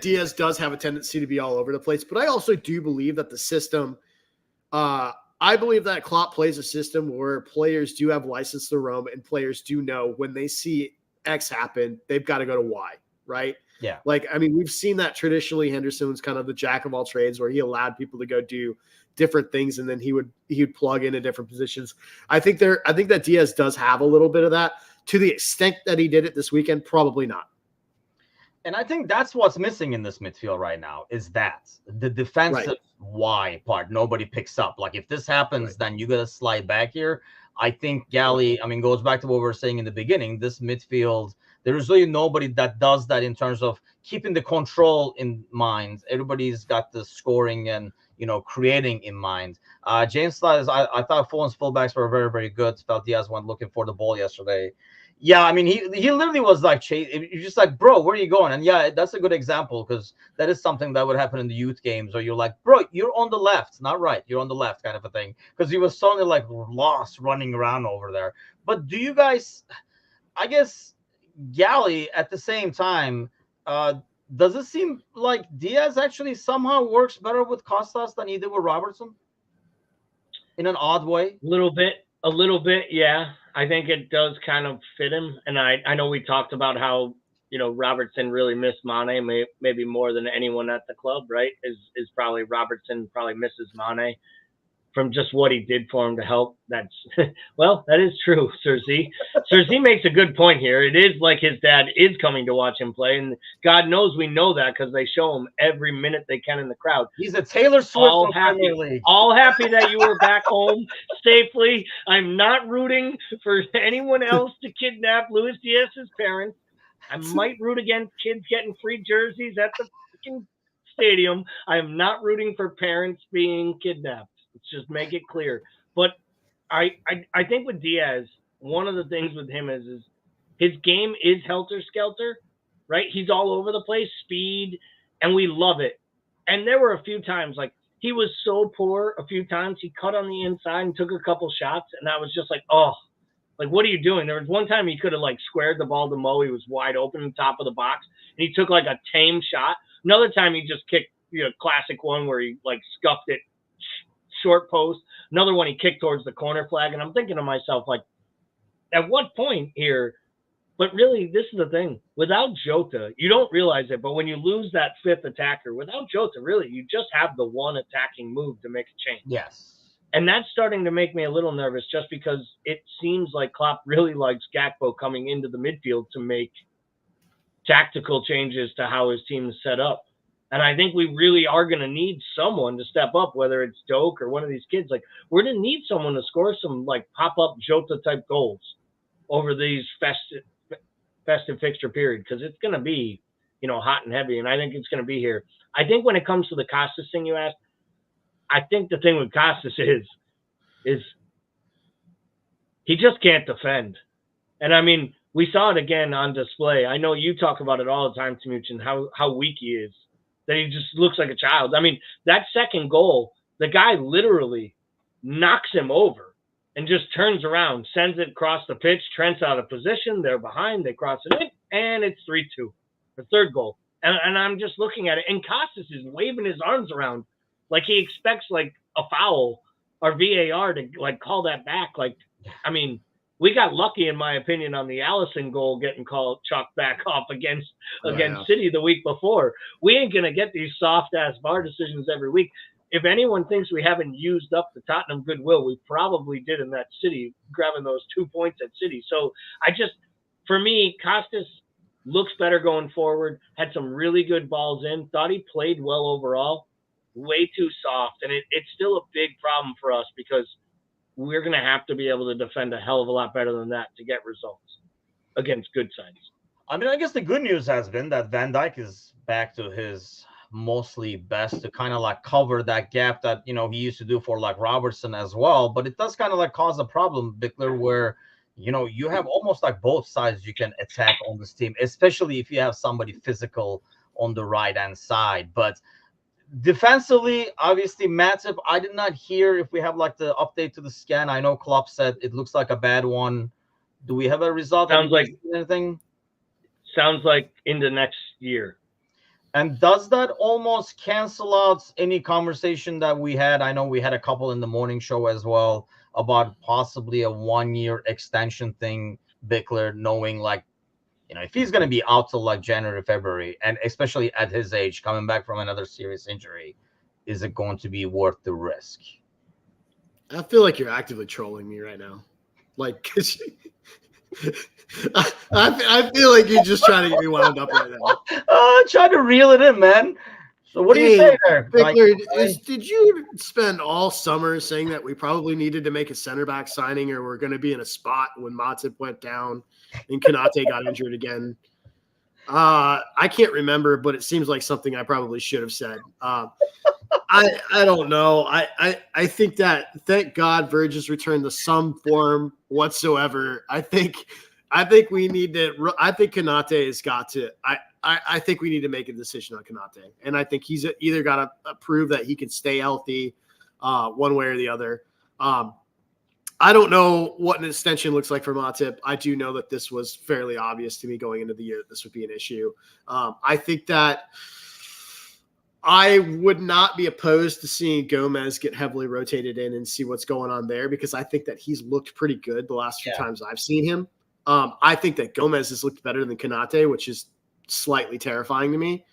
Diaz does have a tendency to be all over the place. But I also do believe that the system, I believe that Klopp plays a system where players do have license to roam and players do know when they see X happen, they've got to go to Y, right? Yeah. Like, I mean, we've seen that traditionally. Henderson was kind of the jack of all trades, where he allowed people to go do different things, and then he would plug into different positions. I think that Diaz does have a little bit of that. To the extent that he did it this weekend, probably not. And I think that's what's missing in this midfield right now is that the defensive why part nobody picks up. Like if this happens, then you got to slide back here. I think Galley, I mean, goes back to what we were saying in the beginning. This midfield, there is really nobody that does that in terms of keeping the control in mind. Everybody's got the scoring and creating in mind. James Slides, I thought Fulham's fullbacks were very, very good. Felt Diaz went looking for the ball yesterday. Yeah, I mean, he literally was like, you're just like, bro, where are you going? And yeah, that's a good example because that is something that would happen in the youth games where you're like, bro, you're on the left, not right. You're on the left kind of a thing because he was suddenly like lost running around over there. But do you guys, I guess, Galley at the same time, does it seem like Diaz actually somehow works better with Costas than he did with Robertson in an odd way? A little bit, yeah. I think it does kind of fit him. And I know we talked about how, Robertson really missed Mane, maybe more than anyone at the club, right? Is probably Robertson probably misses Mane from just what he did for him to help. That's well, that is true, Sir Z. Sir Z makes a good point here. It is like his dad is coming to watch him play, and God knows we know that because they show him every minute they can in the crowd. He's a Taylor Swift. All happy that you were back home safely. I'm not rooting for anyone else to kidnap Luis Diaz's parents. I might root against kids getting free jerseys at the freaking stadium. I am not rooting for parents being kidnapped. Let's just make it clear. But I think with Diaz, one of the things with him is his game is helter-skelter, right? He's all over the place, speed, and we love it. And there were a few times, like, he was so poor a few times. He cut on the inside and took a couple shots, and I was just like, oh, like, what are you doing? There was one time he could have, like, squared the ball to Mo. He was wide open on top of the box, and he took, like, a tame shot. Another time he just kicked, classic one where he, like, scuffed it short post. Another one he kicked towards the corner flag. And I'm thinking to myself, like, at what point here? But really, this is the thing. Without Jota, you don't realize it, but when you lose that fifth attacker, without Jota, really, you just have the one attacking move to make a change. Yes. And that's starting to make me a little nervous just because it seems like Klopp really likes Gakpo coming into the midfield to make tactical changes to how his team is set up. And I think we really are going to need someone to step up, whether it's Doak or one of these kids. Like, we're going to need someone to score some, like, pop-up Jota-type goals over these festive fixture period because it's going to be, hot and heavy. And I think it's going to be here. I think when it comes to the Costas thing you asked, I think the thing with Costas is he just can't defend. And, I mean, we saw it again on display. I know you talk about it all the time, Timuchin, how weak he is. That he just looks like a child. I mean, that second goal, the guy literally knocks him over and just turns around, sends it across the pitch. Trent's out of position. They're behind. They cross it in, and it's 3-2. The third goal. And I'm just looking at it, and Costas is waving his arms around like he expects, like, a foul or VAR to, like, call that back. Like, I mean, we got lucky, in my opinion, on the Allison goal getting chalked back off against City the week before. We ain't going to get these soft-ass VAR decisions every week. If anyone thinks we haven't used up the Tottenham goodwill, we probably did in that City, grabbing those 2 points at City. So for me, Costas looks better going forward, had some really good balls in, thought he played well overall, way too soft. And it's still a big problem for us because we're going to have to be able to defend a hell of a lot better than that to get results against good sides. I mean, I guess the good news has been that Van Dijk is back to his mostly best to kind of like cover that gap that, he used to do for like Robertson as well. But it does kind of like cause a problem, Bickler, where, you have almost like both sides you can attack on this team, especially if you have somebody physical on the right-hand side. But defensively, obviously, Matip, I did not hear if we have like the update to the scan. I know Klopp said it looks like a bad one. Do we have a result? Sounds like anything? Sounds like in the next year. And does that almost cancel out any conversation that we had? I know we had a couple in the morning show as well about possibly a 1-year extension thing, Bickler, knowing like if he's going to be out till like January, February, and especially at his age, coming back from another serious injury, is it going to be worth the risk? I feel like you're actively trolling me right now. Like, 'cause I feel like you're just trying to get me wound up right now. Trying to reel it in, man. So what do you say there? Bickler, did you spend all summer saying that we probably needed to make a center back signing, or we're going to be in a spot when Matip went down and Konate got injured again? I can't remember, but it seems like something I probably should have said. I don't know. I think that, thank God Verge has returned to some form whatsoever. I think we need to. I think Konate has got to. I think we need to make a decision on Konate, and I think he's either got to prove that he can stay healthy, one way or the other. I don't know what an extension looks like for Matip. I do know that this was fairly obvious to me going into the year that this would be an issue. I think that I would not be opposed to seeing Gomez get heavily rotated in and see what's going on there, because I think that he's looked pretty good the last few times I've seen him. I think that Gomez has looked better than Konate, which is slightly terrifying to me.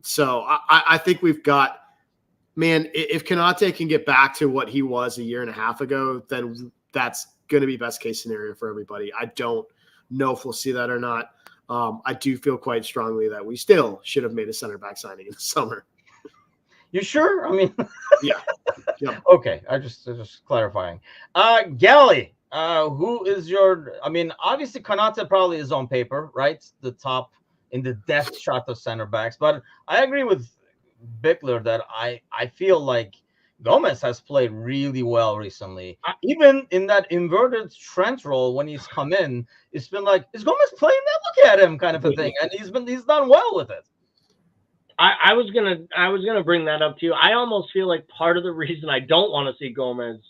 So I think we've got, man, if Konate can get back to what he was a year and a half ago, then that's going to be best case scenario for everybody. I don't know if we'll see that or not. I do feel quite strongly that we still should have made a center back signing in the summer. You sure? I mean, yeah. Yep. Okay. I just clarifying. Gally, who is your? I mean, obviously Konate probably is on paper, right? The top in the depth chart of center backs, but I agree with Bickler that I feel like Gomez has played really well recently. Even in that inverted Trent role when he's come in, it's been like, is Gomez playing that? Look at him, kind of a thing, and he's done well with it. I was gonna bring that up to you. I almost feel like part of the reason I don't want to see Gomez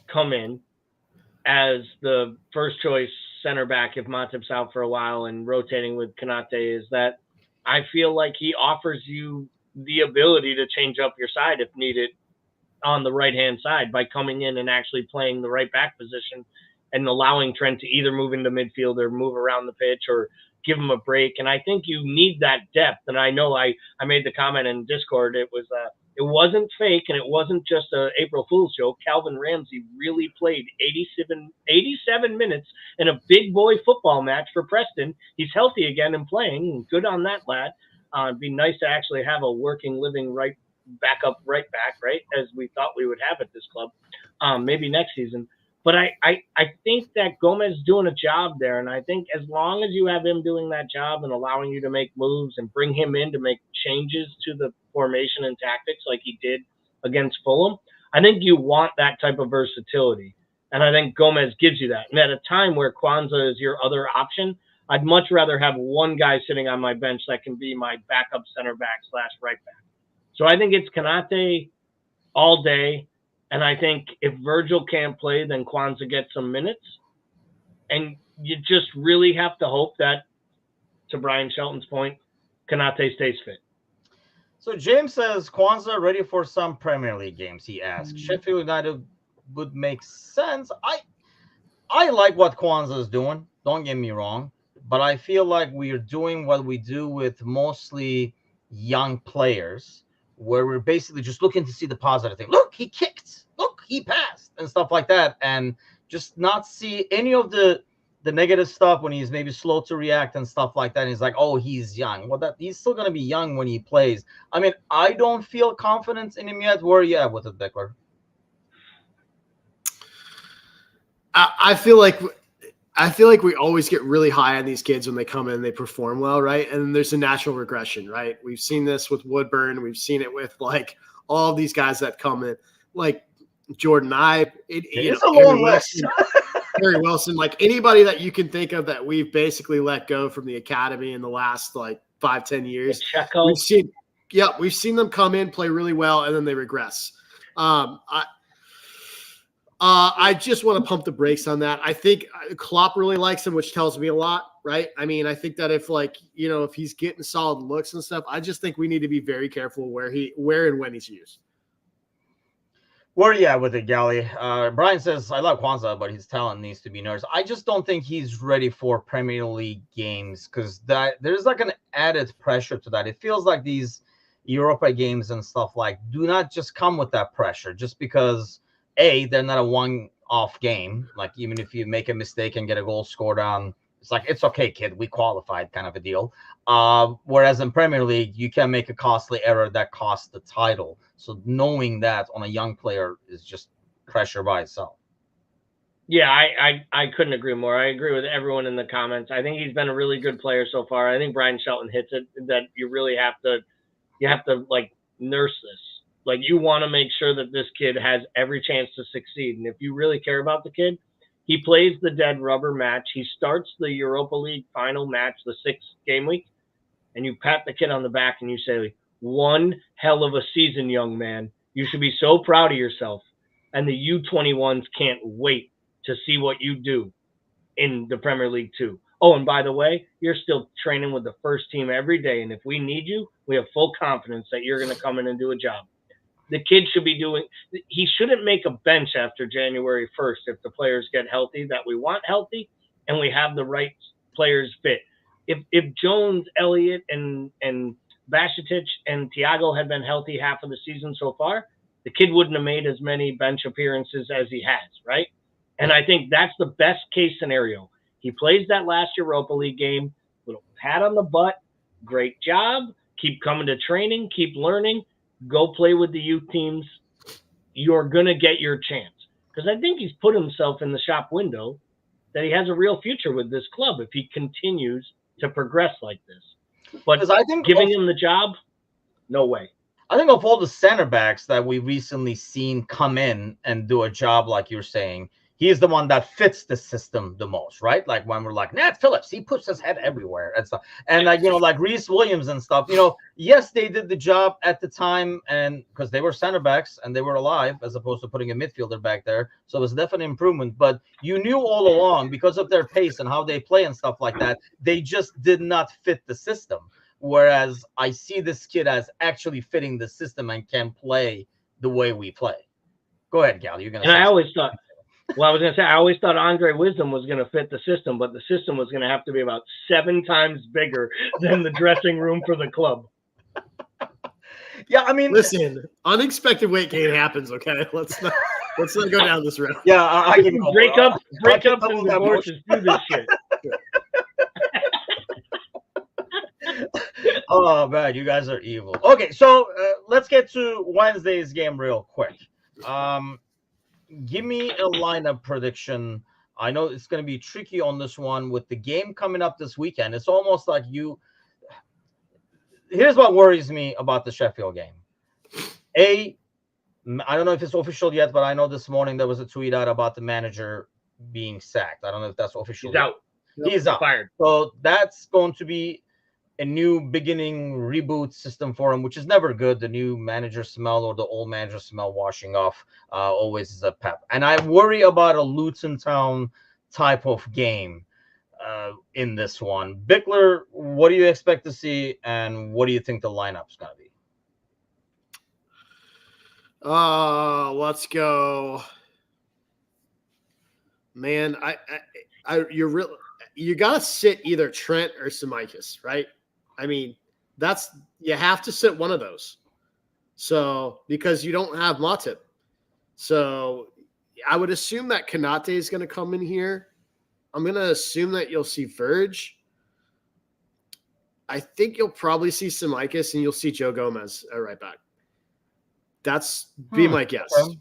come in as the first choice center back if Matip's out for a while and rotating with Konate is that I feel like he offers you the ability to change up your side if needed on the right-hand side by coming in and actually playing the right back position and allowing Trent to either move into midfield or move around the pitch or give him a break. And I think you need that depth. And I know I made the comment in Discord. It wasn't fake and it wasn't just a April Fool's joke. Calvin Ramsey really played 87 minutes in a big boy football match for Preston. He's healthy again and playing. Good on that lad. It'd be nice to actually have a working, living right back, right, as we thought we would have at this club, maybe next season. But I think that Gomez is doing a job there, and I think as long as you have him doing that job and allowing you to make moves and bring him in to make changes to the formation and tactics like he did against Fulham, I think you want that type of versatility. And I think Gomez gives you that. And at a time where Kwanzaa is your other option, I'd much rather have one guy sitting on my bench that can be my backup center back / right back. So I think it's Konate all day. And I think if Virgil can't play, then Kwanzaa gets some minutes. And you just really have to hope that, to Brian Shelton's point, Konate stays fit. So James says, Kwanzaa ready for some Premier League games, he asked. Sheffield United would make sense. I like what Kwanzaa is doing. Don't get me wrong. But I feel like we are doing what we do with mostly young players, where we're basically just looking to see the positive thing. Look, he kicked. Look, he passed and stuff like that. And just not see any of the negative stuff when he's maybe slow to react and stuff like that. And he's like, oh, he's young. Well, he's still going to be young when he plays. I mean, I don't feel confidence in him yet. Where are you at with it, Bickler? I feel like we always get really high on these kids when they come in, they perform well, right? And there's a natural regression, right? We've seen this with Woodburn. We've seen it with like all of these guys that come in, like Jordan Ibe. It's a long list. Harry Wilson, like anybody that you can think of that we've basically let go from the academy in the last like 5-10 years. We've seen them come in, play really well, and then they regress. I just want to pump the brakes on that. I think Klopp really likes him, which tells me a lot, right? I mean, I think that if he's getting solid looks and stuff, I just think we need to be very careful where and when he's used. Where are you at with it, Gally? Brian says, I love Kwanzaa, but his talent needs to be nursed. I just don't think he's ready for Premier League games because that there's like an added pressure to that. It feels like these Europa games and stuff like do not just come with that pressure just because they're not a one-off game. Like even if you make a mistake and get a goal scored on, it's like it's okay, kid, we qualified, kind of a deal. Whereas in Premier League, you can make a costly error that costs the title. So knowing that on a young player is just pressure by itself. Yeah, I couldn't agree more. I agree with everyone in the comments. I think he's been a really good player so far. I think Brian Shelton hits it that you really have to like nurse this. Like you want to make sure that this kid has every chance to succeed. And if you really care about the kid, he plays the dead rubber match. He starts the Europa League final match, the 6th game week, and you pat the kid on the back and you say, one hell of a season, young man. You should be so proud of yourself. And the U21s can't wait to see what you do in the Premier League too. Oh, and by the way, you're still training with the first team every day. And if we need you, we have full confidence that you're going to come in and do a job. The kid should be he shouldn't make a bench after January 1st if the players get healthy that we want healthy and we have the right players fit. If Jones, Elliott, and Bacetic and Thiago had been healthy half of the season so far, the kid wouldn't have made as many bench appearances as he has, right? And I think that's the best case scenario. He plays that last Europa League game, little pat on the butt, great job, keep coming to training, keep learning, go play with the youth teams. You're going to get your chance. Because I think he's put himself in the shop window that he has a real future with this club if he continues to progress like this. But I think giving him the job, no way. I think of all the center backs that we've recently seen come in and do a job like you're saying, he is the one that fits the system the most, right? Like when we're like, Nat Phillips, he puts his head everywhere and stuff. And like, like Reece Williams and stuff, yes, they did the job at the time and because they were center backs and they were alive as opposed to putting a midfielder back there. So it was definitely an improvement. But you knew all along because of their pace and how they play and stuff like that, they just did not fit the system. Whereas I see this kid as actually fitting the system and can play the way we play. Go ahead, Gal. You're going to say I always thought, I was going to say, I always thought Andre Wisdom was going to fit the system, but the system was going to have to be about 7 times bigger than the dressing room for the club. Yeah, I mean, listen, unexpected weight gain happens. Okay, let's not go down this road. Yeah, I can breakups and divorces do this shit. Oh man, you guys are evil. Okay, so let's get to Wednesday's game real quick. Give me a lineup prediction. I know it's going to be tricky on this one with the game coming up this weekend. It's almost like here's what worries me about the Sheffield game. I don't know if it's official yet, but I know this morning there was a tweet out about the manager being sacked. I don't know if that's official. He's out. He's out. Fired. So that's going to be a new beginning reboot system for him, which is never good. The new manager smell or the old manager smell washing off always is a pep. And I worry about a Luton Town type of game in this one. Bickler, what do you expect to see, and what do you think the lineup's going to be? Let's go. Man, you got to sit either Trent or Tsimikas, right? I mean, you have to sit one of those. So, because you don't have Matip. So, I would assume that Konate is going to come in here. I'm going to assume that you'll see Verge. I think you'll probably see Tsimikas and you'll see Joe Gomez at right back. That's my guess. Okay.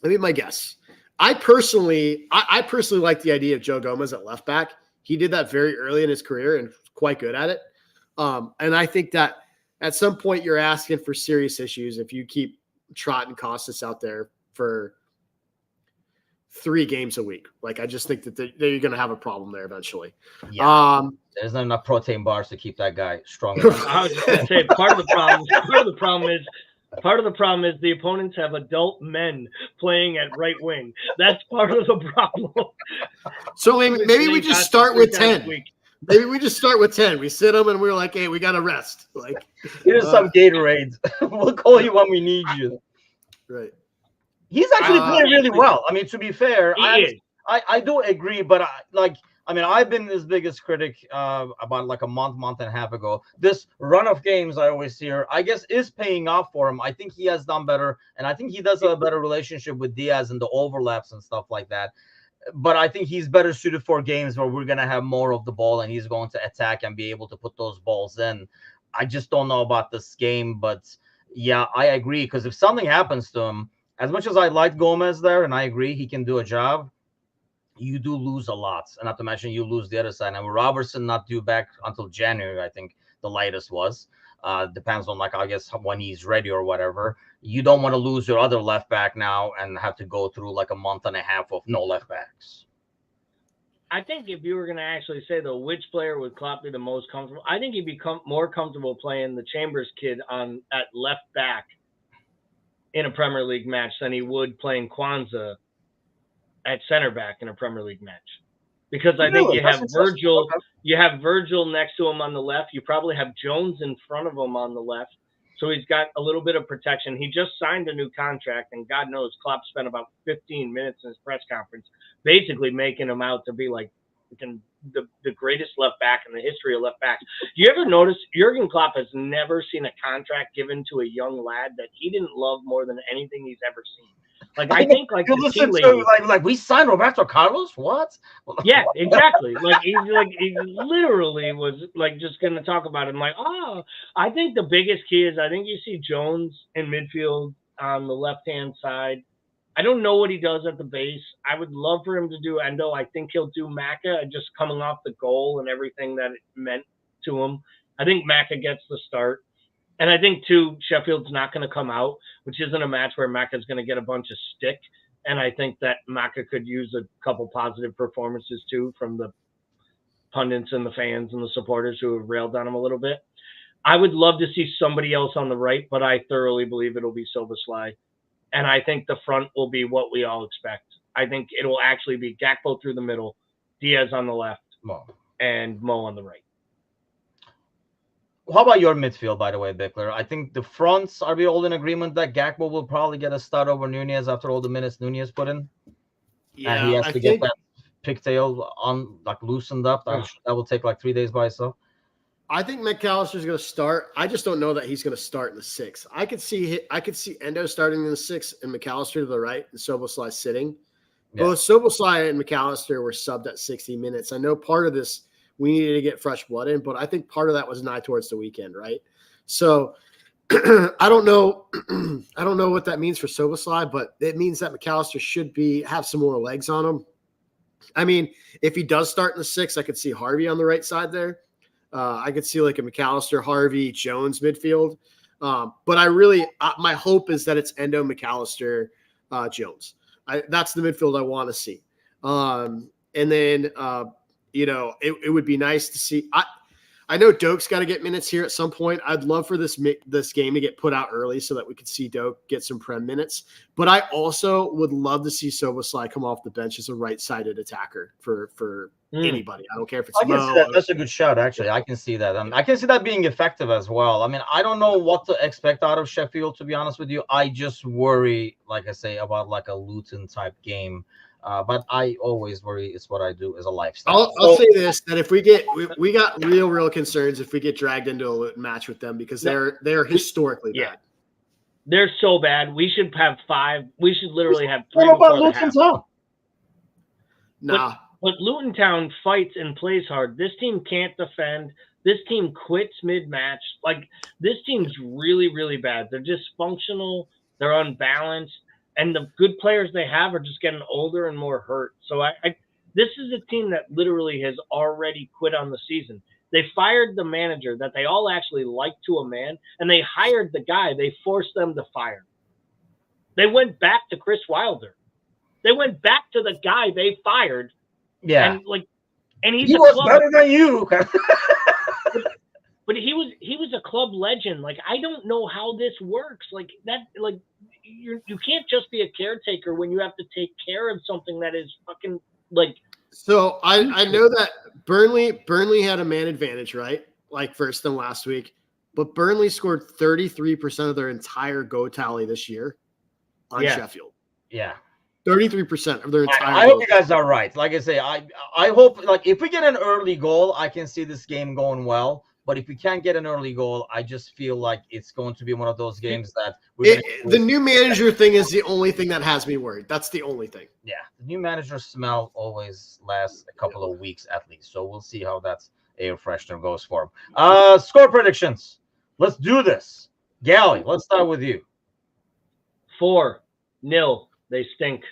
That'd be my guess. I personally like the idea of Joe Gomez at left back. He did that very early in his career and quite good at it. And I think that at some point you're asking for serious issues if you keep trotting Costas out there for 3 games a week. Like, I just think that you're going to have a problem there eventually. Yeah. There's not enough protein bars to keep that guy strong. I was just going to say part of the problem is the opponents have adult men playing at right wing. That's part of the problem. So maybe we just start with 10. Maybe we just start with 10. We sit them and we're like, hey, we got to rest. Like, here's some Gatorades. We'll call you when we need you. Right. He's actually playing really actually, well. I mean, to be fair, he is. I do agree, but I mean, I've been his biggest critic about like a month and a half ago. This run of games I always hear, I guess, is paying off for him. I think he has done better, and I think he does have a better relationship with Diaz and the overlaps and stuff like that. But I think he's better suited for games where we're gonna have more of the ball and he's going to attack and be able to put those balls in. I just don't know about this game, but yeah, I agree, because if something happens to him, as much as I like Gomez there, and I agree he can do a job, you do lose a lot. And not to mention you lose the other side. And with Robertson not due back until January, I think the latest was. Depends on, like, I guess when he's ready or whatever. You don't want to lose your other left back now and have to go through like a month and a half of no left backs. I think if you were going to actually say, though, which player would Klopp be the most comfortable, I think he'd be more comfortable playing the Chambers kid at left back in a Premier League match than he would playing Kwanzaa at center back in a Premier League match. Because I think you have Virgil, next to him on the left. You probably have Jones in front of him on the left. So he's got a little bit of protection. He just signed a new contract, and God knows Klopp spent about 15 minutes in his press conference basically making him out to be like the greatest left back in the history of left backs. You ever notice Jurgen Klopp has never seen a contract given to a young lad that he didn't love more than anything he's ever seen? Like, I think, like, you listen to like we signed Roberto Carlos. What? Yeah, exactly. Like he literally was like just going to talk about him. Like, I think the biggest key is I think you see Jones in midfield on the left hand side. I don't know what he does at the base. I would love for him to do Endo. I think he'll do Maka, just coming off the goal and everything that it meant to him. I think Maka gets the start. And I think, too, Sheffield's not going to come out, which isn't a match where Maka's going to get a bunch of stick. And I think that Maka could use a couple positive performances, too, from the pundits and the fans and the supporters who have railed on him a little bit. I would love to see somebody else on the right, but I thoroughly believe it'll be Szoboszlai. And I think the front will be what we all expect. I think it will actually be Gakpo through the middle, Diaz on the left, and Mo on the right. How about your midfield, by the way, Bickler? I think the fronts, are we all in agreement that Gakpo will probably get a start over Nunez after all the minutes Nunez put in? Yeah, and he has to get that pigtail loosened up. I'm sure that will take like 3 days by itself. I think McAllister's going to start. I just don't know that he's going to start in the 6. I could see Endo starting in the 6 and McAllister to the right and Szoboszlai sitting. Yeah. Both Szoboszlai and McAllister were subbed at 60 minutes. I know part of this we needed to get fresh blood in, but I think part of that was an eye towards the weekend, right? So I don't know. I don't know what that means for Szoboszlai, but it means that McAllister should have some more legs on him. I mean, if he does start in the 6, I could see Harvey on the right side there. I could see like a McAllister, Harvey, Jones midfield. But my hope is that it's Endo, McAllister, Jones. That's the midfield I want to see. And then, it would be nice to see. I know Doak's got to get minutes here at some point. I'd love for this game to get put out early so that we could see Doak get some Prem minutes. But I also would love to see Szoboszlai come off the bench as a right-sided attacker for anybody. I don't care if it's Mo. That's a good shot, actually. I can see that. I can see that being effective as well. I mean, I don't know what to expect out of Sheffield, to be honest with you. I just worry, like I say, about like a Luton-type game. But I always worry. It's what I do as a lifestyle. I'll say this, that if we got real concerns if we get dragged into a Luton match with them, because they're historically bad. They're so bad. We should have 5. We should literally have 3 What about Luton Town? Nah. But Luton Town fights and plays hard. This team can't defend. This team quits mid-match. Like, this team's really, really bad. They're dysfunctional. They're unbalanced. And the good players they have are just getting older and more hurt. So this is a team that literally has already quit on the season. They fired the manager that they all actually liked to a man, and they hired the guy they forced them to fire. They went back to Chris Wilder. They went back to the guy they fired. Yeah. And he was better than you. But he was a club legend. Like, I don't know how this works. Like that, like you can't just be a caretaker when you have to take care of something that is fucking like. So I know that Burnley had a man advantage, right? Like first than last week, but Burnley scored 33% of their entire goal tally this year on Sheffield. Yeah. 33% of their entire. I hope you guys are right. Like I say, I hope, like, if we get an early goal, I can see this game going well. But if we can't get an early goal, I just feel like it's going to be one of those games that the new manager thing is the only thing that has me worried. That's the only thing. Yeah, the new manager smell always lasts a couple of weeks at least. So we'll see how that air freshener goes for him. Score predictions. Let's do this. Gally, let's start with you. 4-0. They stink.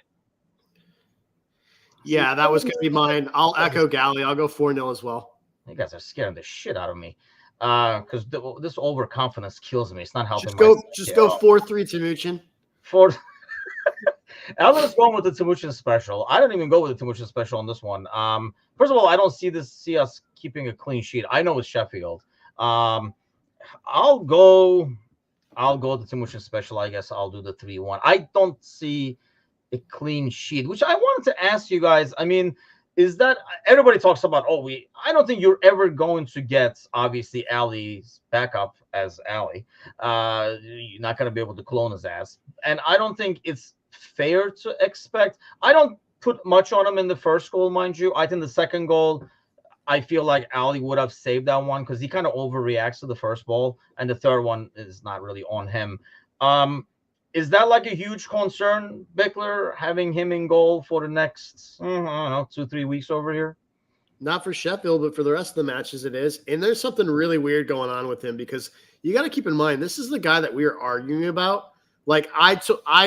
Yeah, that was going to be mine. I'll echo Gally. I'll go 4-0 as well. You guys are scaring the shit out of me. Because this overconfidence kills me. It's not helping. Just go 4-3 Timuchin. Ellen's going with the Timuchin special. I don't even go with the Timuchin special on this one. First of all, I don't see us keeping a clean sheet. I know it's Sheffield. I'll go the Timuchin special. I guess I'll do the 3-1. I don't see a clean sheet, which I wanted to ask you guys. I mean, is that everybody talks about? I don't think you're ever going to get obviously Ali's backup as Ali. You're not going to be able to clone his ass, and I don't think it's fair to expect. I don't put much on him in the first goal, mind you. I think the second goal, I feel like Ali would have saved that one because he kind of overreacts to the first ball, and the third one is not really on him. Is that like a huge concern, Bickler, having him in goal for the next, I don't know, 2-3 weeks over here? Not for Sheffield, but for the rest of the matches it is. And there's something really weird going on with him because you got to keep in mind, this is the guy that we were arguing about. Like I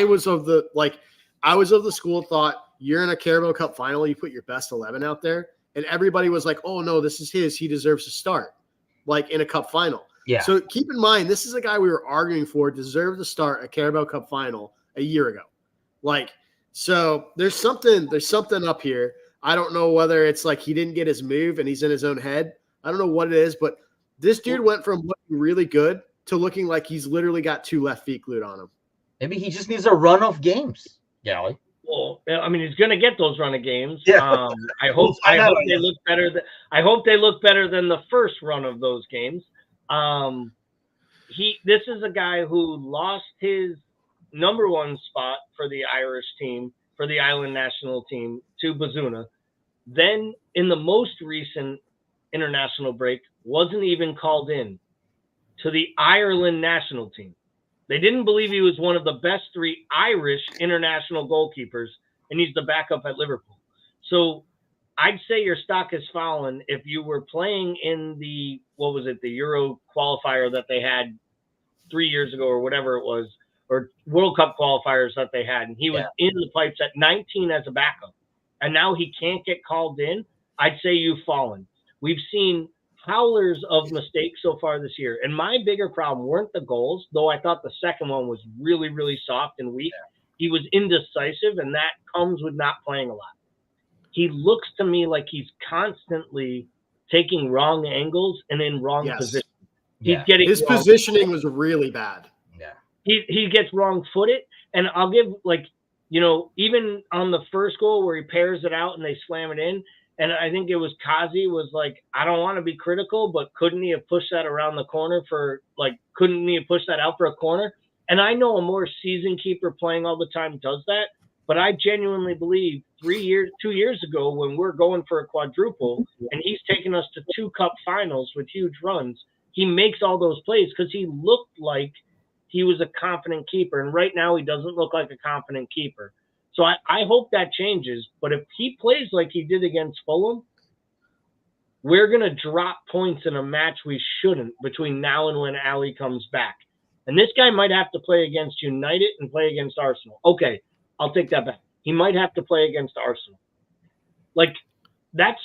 was of the school thought, you're in a Carabao Cup final, you put your best 11 out there. And everybody was like, oh no, this is his. He deserves to start like in a cup final. Yeah. So keep in mind, this is a guy we were arguing for deserved to start a Carabao Cup final a year ago. Like, so there's something up here. I don't know whether it's like he didn't get his move and he's in his own head. I don't know what it is, but this dude went from looking really good to looking like he's literally got 2 left feet glued on him. Maybe he just needs a run of games, Gally. Well, I mean, he's going to get those run of games. Yeah. I hope they look better. I hope they look better than the first run of those games. This is a guy who lost his number 1 spot for the Irish team, for the Ireland national team, to Bazuna. Then in the most recent international break, wasn't even called in to the Ireland national team. They didn't believe he was one of the best 3 Irish international goalkeepers, and he's the backup at Liverpool. So I'd say your stock has fallen if you were playing in the Euro qualifier that they had 3 years ago or whatever it was, or World Cup qualifiers that they had, and he was in the pipes at 19 as a backup, and now he can't get called in. I'd say you've fallen. We've seen howlers of mistakes so far this year, and my bigger problem weren't the goals, though I thought the second one was really, really soft and weak. He was indecisive, and that comes with not playing a lot. He looks to me like he's constantly taking wrong angles and in wrong positions. He's getting his positioning was really bad. Yeah. He gets wrong-footed, and I'll give, even on the first goal where he pairs it out and they slam it in, and I think it was Kazi was like, I don't want to be critical, but couldn't he have pushed that around the corner couldn't he have pushed that out for a corner? And I know a more seasoned keeper playing all the time does that, but I genuinely believe 2 years ago when we're going for a quadruple and he's taken us to 2 cup finals with huge runs, he makes all those plays because he looked like he was a confident keeper. And right now he doesn't look like a confident keeper. So I hope that changes. But if he plays like he did against Fulham, we're going to drop points in a match we shouldn't between now and when Ali comes back. And this guy might have to play against United and play against Arsenal. Okay, I'll take that back. He might have to play against Arsenal. Like, that's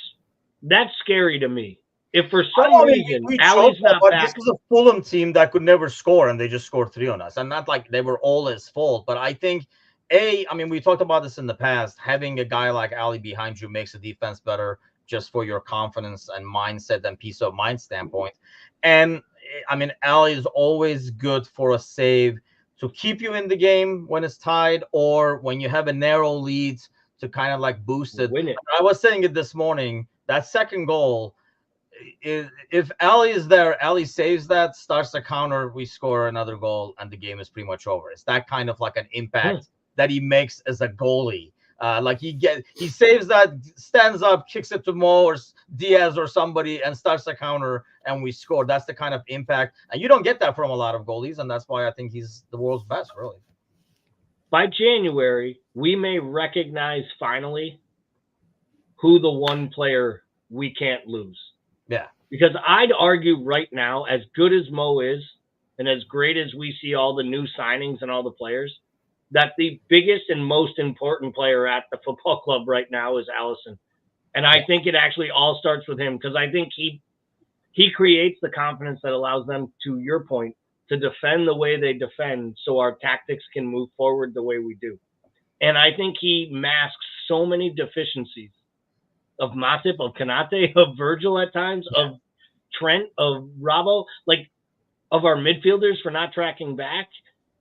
scary to me. If for some reason Ali's not back. This is a Fulham team that could never score, and they just scored 3 on us. And not like they were all his fault, but I think we talked about this in the past. Having a guy like Ali behind you makes the defense better just for your confidence and mindset and peace of mind standpoint. And Ali is always good for a save to keep you in the game when it's tied or when you have a narrow lead to kind of like boost it. Win it. I was saying it this morning, that second goal, if Ali is there, Ali saves that, starts the counter, we score another goal, and the game is pretty much over. It's that kind of like an impact that he makes as a goalie. Like he saves that, stands up, kicks it to Mo or Diaz or somebody, and starts a counter, and we score. That's the kind of impact, and you don't get that from a lot of goalies, and that's why I think he's the world's best, really. By January, we may recognize finally who the one player we can't lose. Yeah. Because I'd argue right now, as good as Mo is, and as great as we see all the new signings and all the players, that the biggest and most important player at the football club right now is Allison. And I think it actually all starts with him, because I think he creates the confidence that allows them, to your point, to defend the way they defend so our tactics can move forward the way we do. And I think he masks so many deficiencies of Matip, of Kanate, of Virgil at times, of Trent, of Rabo, like of our midfielders for not tracking back.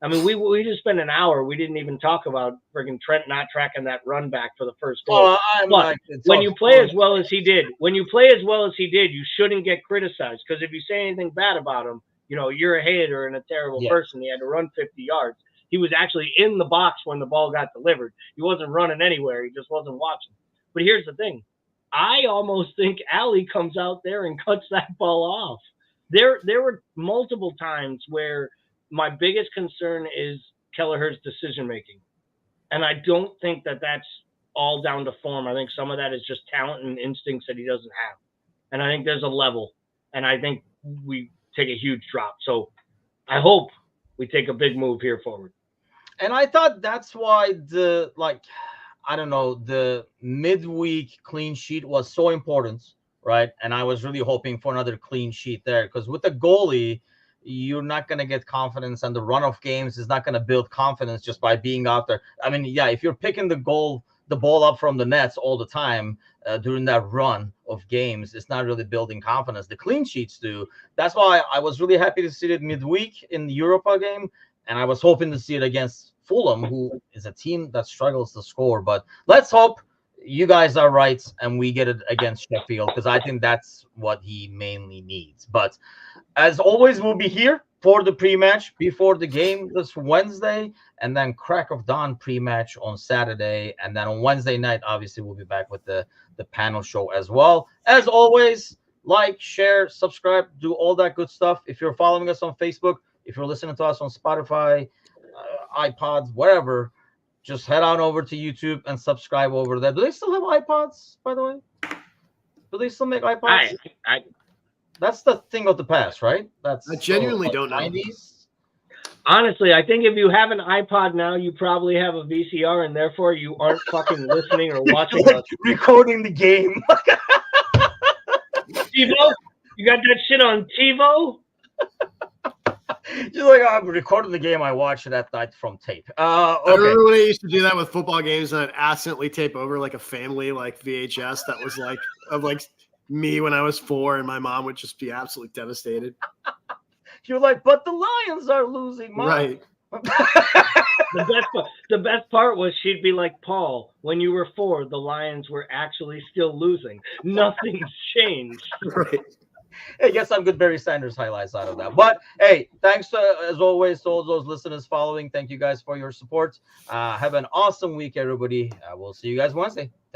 I mean, we just spent an hour. We didn't even talk about friggin' Trent not tracking that run back for the first goal. But when you play as well as he did, you shouldn't get criticized, because if you say anything bad about him, you're a hater and a terrible person. He had to run 50 yards. He was actually in the box when the ball got delivered. He wasn't running anywhere. He just wasn't watching. But here's the thing. I almost think Ali comes out there and cuts that ball off. There were multiple times where my biggest concern is Kelleher's decision-making. And I don't think that that's all down to form. I think some of that is just talent and instincts that he doesn't have. And I think there's a level. And I think we take a huge drop. So I hope we take a big move here forward. And I thought that's why the midweek clean sheet was so important, right? And I was really hoping for another clean sheet there, because with the goalie, you're not going to get confidence, and the run of games is not going to build confidence just by being out there. I mean, yeah, if you're picking the ball up from the nets all the time during that run of games, it's not really building confidence. The clean sheets do. That's why I was really happy to see it midweek in the Europa game, and I was hoping to see it against Fulham, who is a team that struggles to score. But let's hope you guys are right and we get it against Sheffield, because I think that's what he mainly needs. But as always, we'll be here for the pre-match before the game this Wednesday, and then crack of dawn pre-match on Saturday. And then on Wednesday night, obviously, we'll be back with the panel show as well. As always, like, share, subscribe, do all that good stuff. If you're following us on Facebook, if you're listening to us on Spotify, iPods, wherever, just head on over to YouTube and subscribe over there. Do they still have iPods, by the way? Do they still make iPods? That's the thing of the past, right? I genuinely don't know. 90s? Honestly, I think if you have an iPod now, you probably have a VCR, and therefore you aren't fucking listening or watching us. Recording the game. TiVo? You got that shit on TiVo? Just like, I'm recording the game, I watched it that night from tape. Okay. I remember when I used to do that with football games, and I'd accidentally tape over like a family like VHS that was like of like me when I was 4, and my mom would just be absolutely devastated. You're like, but the Lions are losing, Mom. Right. The best part was she'd be like, Paul, when you were 4, the Lions were actually still losing. Nothing's changed. Right. Hey, get some good Barry Sanders highlights out of that. But hey, thanks as always to all those listeners following. Thank you guys for your support. Have an awesome week, everybody. We'll see you guys Wednesday. Take care.